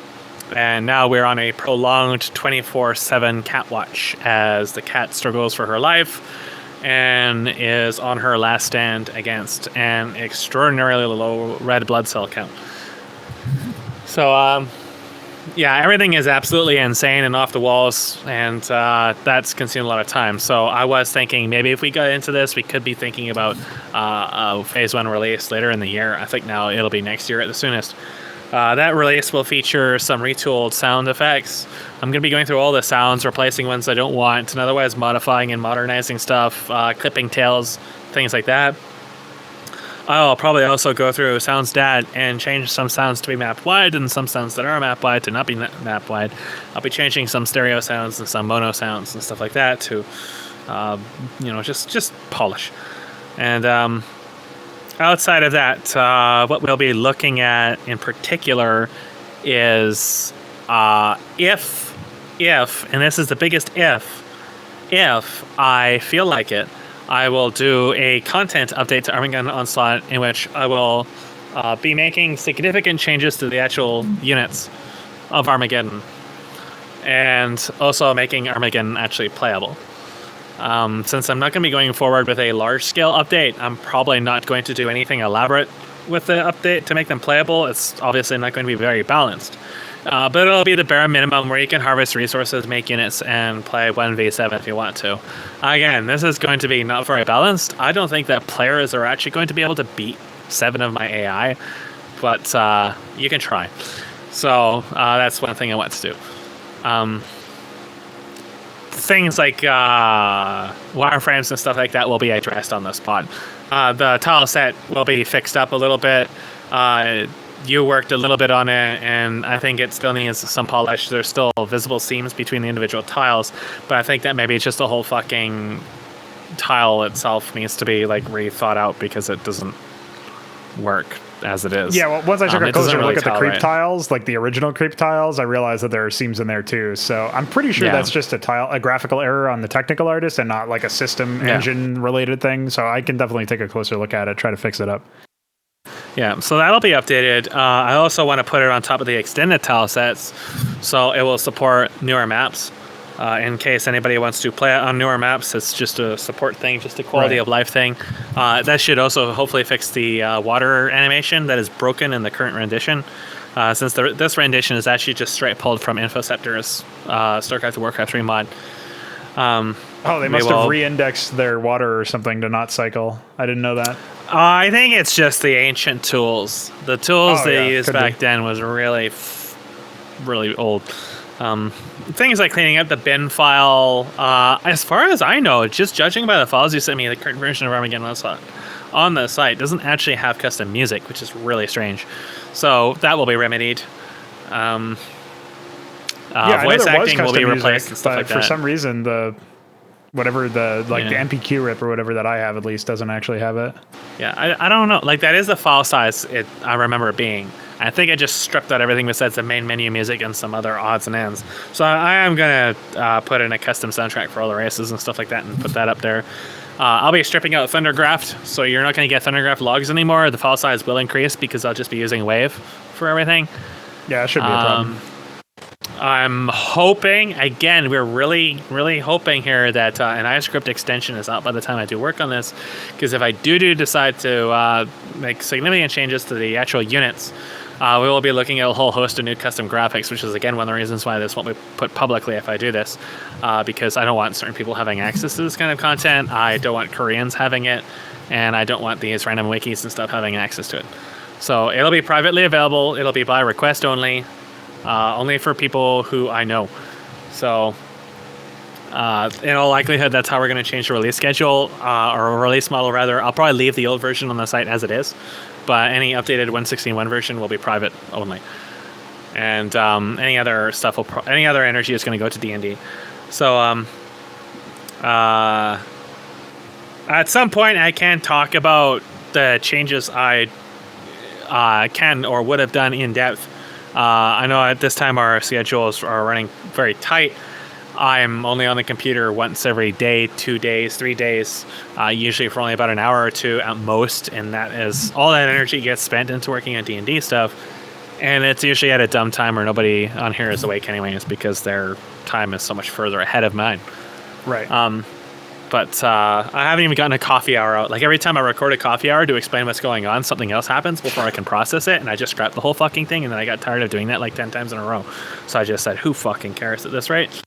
And now we're on a prolonged 24/7 cat watch as the cat struggles for her life and is on her last stand against an extraordinarily low red blood cell count. So, yeah, everything is absolutely insane and off the walls, and that's consumed a lot of time. So I was thinking maybe if we got into this, we could be thinking about a Phase 1 release later in the year. I think now it'll be next year at the soonest. That release will feature some retooled sound effects. I'm going to be going through all the sounds, replacing ones I don't want, and otherwise modifying and modernizing stuff, clipping tails, things like that. I'll probably also go through SoundStat and change some sounds to be map wide and some sounds that are map wide to not be map wide. I'll be changing some stereo sounds and some mono sounds and stuff like that to, just polish. And outside of that, what we'll be looking at in particular is if, and this is the biggest if I feel like it, I will do a content update to Armageddon Onslaught in which I will be making significant changes to the actual units of Armageddon and also making Armageddon actually playable. Since I'm not going to be going forward with a large-scale update, I'm probably not going to do anything elaborate with the update to make them playable. It's obviously not going to be very balanced. But it'll be the bare minimum where you can harvest resources, make units, and play 1v7 if you want to. Again, this is going to be not very balanced. I don't think that players are actually going to be able to beat 7 of my AI, but you can try. So that's one thing I want to do. Things like wireframes and stuff like that will be addressed on the spot. The tile set will be fixed up a little bit. You worked a little bit on it, and I think it still needs some polish. There's still visible seams between the individual tiles, but I think that maybe just the whole fucking tile itself needs to be like rethought out because it doesn't work as it is. Yeah, well, once I took a closer look at the creep right. tiles, like the original creep tiles, I realized that there are seams in there too. So I'm pretty sure that's just a graphical error on the technical artist and not like a system engine related thing. So I can definitely take a closer look at it, try to fix it up. Yeah, so that'll be updated. I also want to put it on top of the extended tile sets, so it will support newer maps. In case anybody wants to play it on newer maps, it's just a support thing, just a quality of life thing. That should also hopefully fix the water animation that is broken in the current rendition. Since this rendition is actually just straight pulled from Infoceptor's StarCraft to Warcraft 3 mod. They must have re-indexed their water or something to not cycle. I didn't know that. I think it's just the ancient tools. The tools they used back then was really, really old. Things like cleaning up the bin file. As far as I know, just judging by the files you sent me, the current version of Armageddon Onslaught on the site doesn't actually have custom music, which is really strange. So that will be remedied. Voice acting will be replaced and stuff like that. For some reason, the MPQ rip or whatever that I have at least doesn't actually have it. Yeah, I don't know. Like, that is the file size I remember it being. I think I just stripped out everything besides the main menu music and some other odds and ends. So I am going to put in a custom soundtrack for all the races and stuff like that and put that up there. I'll be stripping out Thundergraft, so you're not going to get Thundergraft logs anymore. The file size will increase because I'll just be using Wave for everything. Yeah, it should be a problem. I'm hoping, again, we're really, really hoping here that an iScript extension is out by the time I do work on this, because if I do decide to make significant changes to the actual units, we will be looking at a whole host of new custom graphics, which is, again, one of the reasons why this won't be put publicly if I do this, because I don't want certain people having access to this kind of content. I don't want Koreans having it, and I don't want these random wikis and stuff having access to it. So it'll be privately available. It'll be by request only for people who I know. So in all likelihood, that's how we're going to change the release schedule, or release model, rather. I'll probably leave the old version on the site as it is, but any updated 1.16.1 version will be private only. And any other stuff, any other energy is going to go to D&D. So at some point, I can talk about the changes I can or would have done in depth. I know at this time our schedules are running very tight. I'm only on the computer once every day, 2 days, 3 days, usually for only about an hour or two at most, and that is all that energy gets spent into working on D&D stuff. And it's usually at a dumb time where nobody on here is awake anyways, because their time is so much further ahead of mine. Right. But I haven't even gotten a coffee hour out. Like, every time I record a coffee hour to explain what's going on, something else happens before I can process it, and I just scrap the whole fucking thing, and then I got tired of doing that like 10 times in a row. So I just said, who fucking cares at this rate?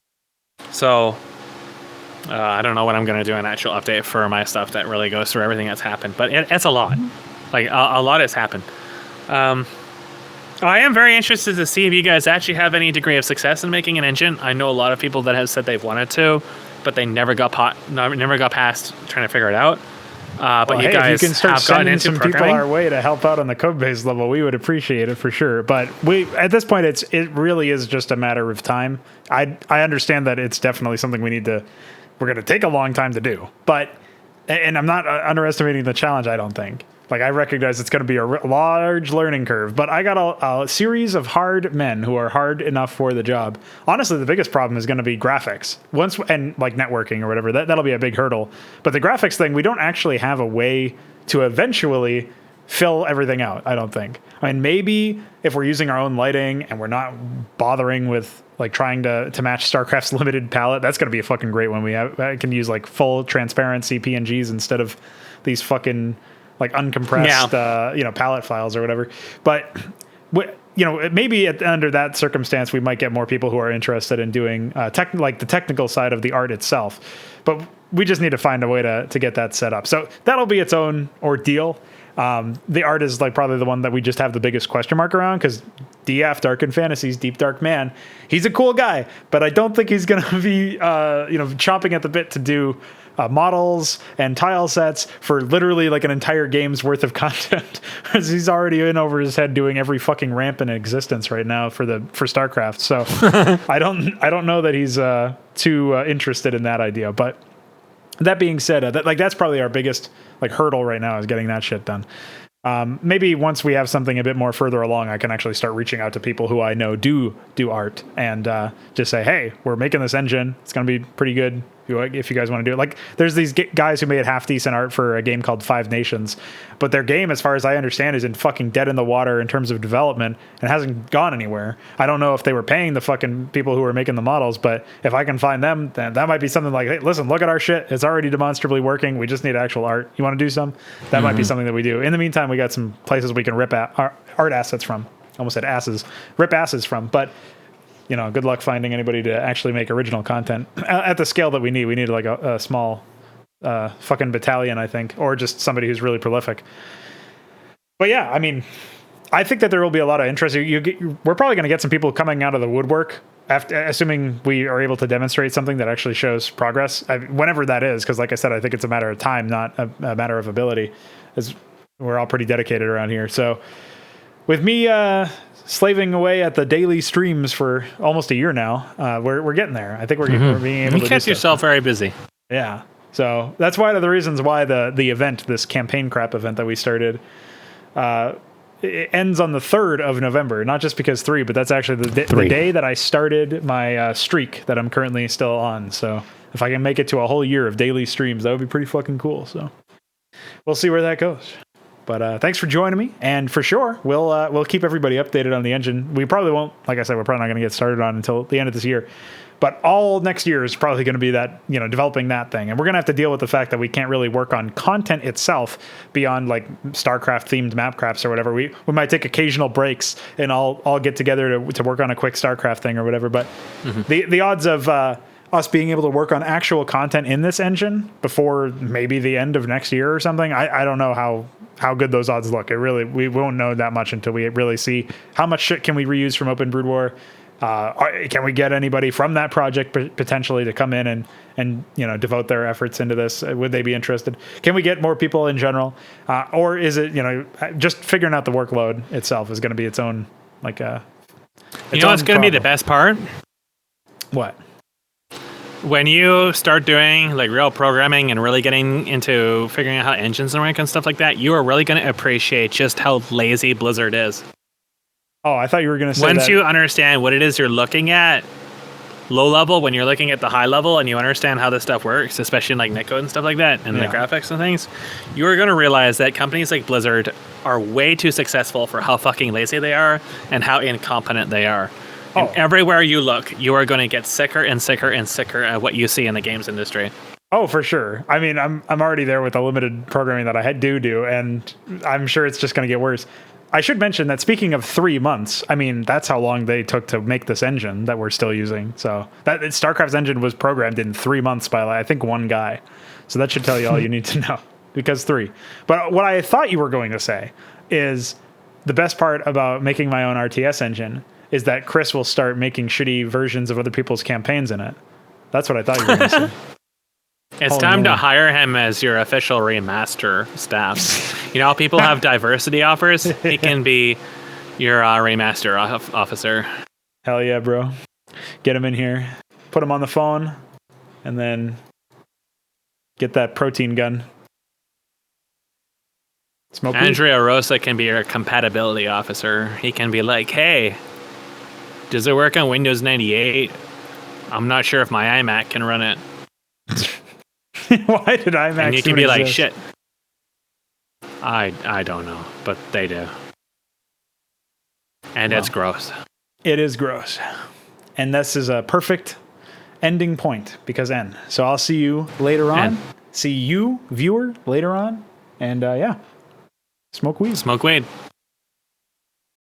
So I don't know what I'm going to do an actual update for my stuff that really goes through everything that's happened. But it's a lot. Like, a lot has happened. I am very interested to see if you guys actually have any degree of success in making an engine. I know a lot of people that have said they've wanted to, but they never got past trying to figure it out. But you guys if you can start have gotten sending into some people programming. our way to help out on the code base level, we would appreciate it for sure. But at this point, it really is just a matter of time. I understand that it's definitely something we're going to take a long time to do. And I'm not underestimating the challenge, I don't think. Like, I recognize it's going to be a large learning curve, but I got a series of hard men who are hard enough for the job. Honestly, the biggest problem is going to be graphics and like networking or whatever. That'll be a big hurdle. But the graphics thing, we don't actually have a way to eventually fill everything out, I don't think. I mean, maybe if we're using our own lighting and we're not bothering with like trying to match StarCraft's limited palette, that's going to be a fucking great one. I can use like full transparency PNGs instead of these fucking like uncompressed, palette files or whatever. But maybe under that circumstance, we might get more people who are interested in doing the technical side of the art itself. But we just need to find a way to get that set up. So that'll be its own ordeal. The art is like probably the one that we just have the biggest question mark around, because DF, Dark and Fantasies, Deep Dark Man, he's a cool guy, but I don't think he's going to be, chomping at the bit to do models and tile sets for literally like an entire game's worth of content, because he's already in over his head doing every fucking ramp in existence right now for StarCraft. So I don't know that he's too interested in that idea. But that being said, that's probably our biggest hurdle right now, is getting that shit done. Maybe once we have something a bit more further along, I can actually start reaching out to people who I know do art and just say, hey, we're making this engine. It's going to be pretty good if you guys want to do it. Like, there's these guys who made half decent art for a game called Five Nations, but their game, as far as I understand, is in fucking dead in the water in terms of development and hasn't gone anywhere. I don't know if they were paying the fucking people who were making the models, but if I can find them, then that might be something like, hey, listen, look at our shit. It's already demonstrably working. We just need actual art. You want to do some? That might be something that we do. In the meantime, we got some places we can rip art assets from. Almost said asses. Rip asses from. But good luck finding anybody to actually make original content at the scale that we need. We need like a small fucking battalion, I think, or just somebody who's really prolific. But yeah, I mean, I think that there will be a lot of interest. We're probably going to get some people coming out of the woodwork, assuming we are able to demonstrate something that actually shows progress, whenever that is. Because like I said, I think it's a matter of time, not a matter of ability, as we're all pretty dedicated around here. So with me slaving away at the daily streams for almost a year now, we're getting there. I think we're being able to kept yourself very busy. Yeah. So that's one of the reasons why the event, this campaign crap event that we started, it ends on the 3rd of November. Not just because 3, but that's actually the day that I started my streak that I'm currently still on. So if I can make it to a whole year of daily streams, that would be pretty fucking cool. So we'll see where that goes. But thanks for joining me, and for sure we'll keep everybody updated on the engine. We probably won't, like I said, we're probably not going to get started on until the end of this year. But all next year is probably going to be that, developing that thing, and we're going to have to deal with the fact that we can't really work on content itself beyond like StarCraft themed map crafts or whatever. We might take occasional breaks and all get together to work on a quick StarCraft thing or whatever. But the odds of us being able to work on actual content in this engine before maybe the end of next year or something, I don't know how good those odds look. We won't know that much until we really see how much shit can we reuse from Open Brood War. Can we get anybody from that project potentially to come in and devote their efforts into this? Would they be interested? Can we get more people in general? Or is it, just figuring out the workload itself is going to be its own, like, what's going to be the best part? What? When you start doing like real programming and really getting into figuring out how engines work and stuff like that, you are really going to appreciate just how lazy Blizzard is. Oh, I thought you were going to say Once you understand what it is you're looking at, low level, when you're looking at the high level and you understand how this stuff works, especially in like netcode and stuff like that, and the graphics and things, you are going to realize that companies like Blizzard are way too successful for how fucking lazy they are and how incompetent they are. And everywhere you look, you are going to get sicker and sicker and sicker at what you see in the games industry. Oh, for sure. I mean, I'm already there with the limited programming that I do, and I'm sure it's just going to get worse. I should mention that, speaking of 3 months, I mean, that's how long they took to make this engine that we're still using. So that StarCraft's engine was programmed in 3 months by, I think, one guy. So that should tell you all you need to know, because 3. But what I thought you were going to say is the best part about making my own RTS engine is that Chris will start making shitty versions of other people's campaigns in it. That's what I thought you were going to say. It's time to hire him as your official remaster staff. People have diversity offers. He can be your remaster officer. Hell yeah, bro. Get him in here. Put him on the phone. And then get that protein gun. Smoke Andrea Rosa can be your compatibility officer. He can be like, hey, does it work on Windows 98? I'm not sure if my iMac can run it. Why did iMac? And you can be like, shit. I don't know, but they do. And it's gross. It is gross. And this is a perfect ending point because N. So I'll see you later on. See you, viewer, later on. And yeah, Smoke weed. Smoke weed.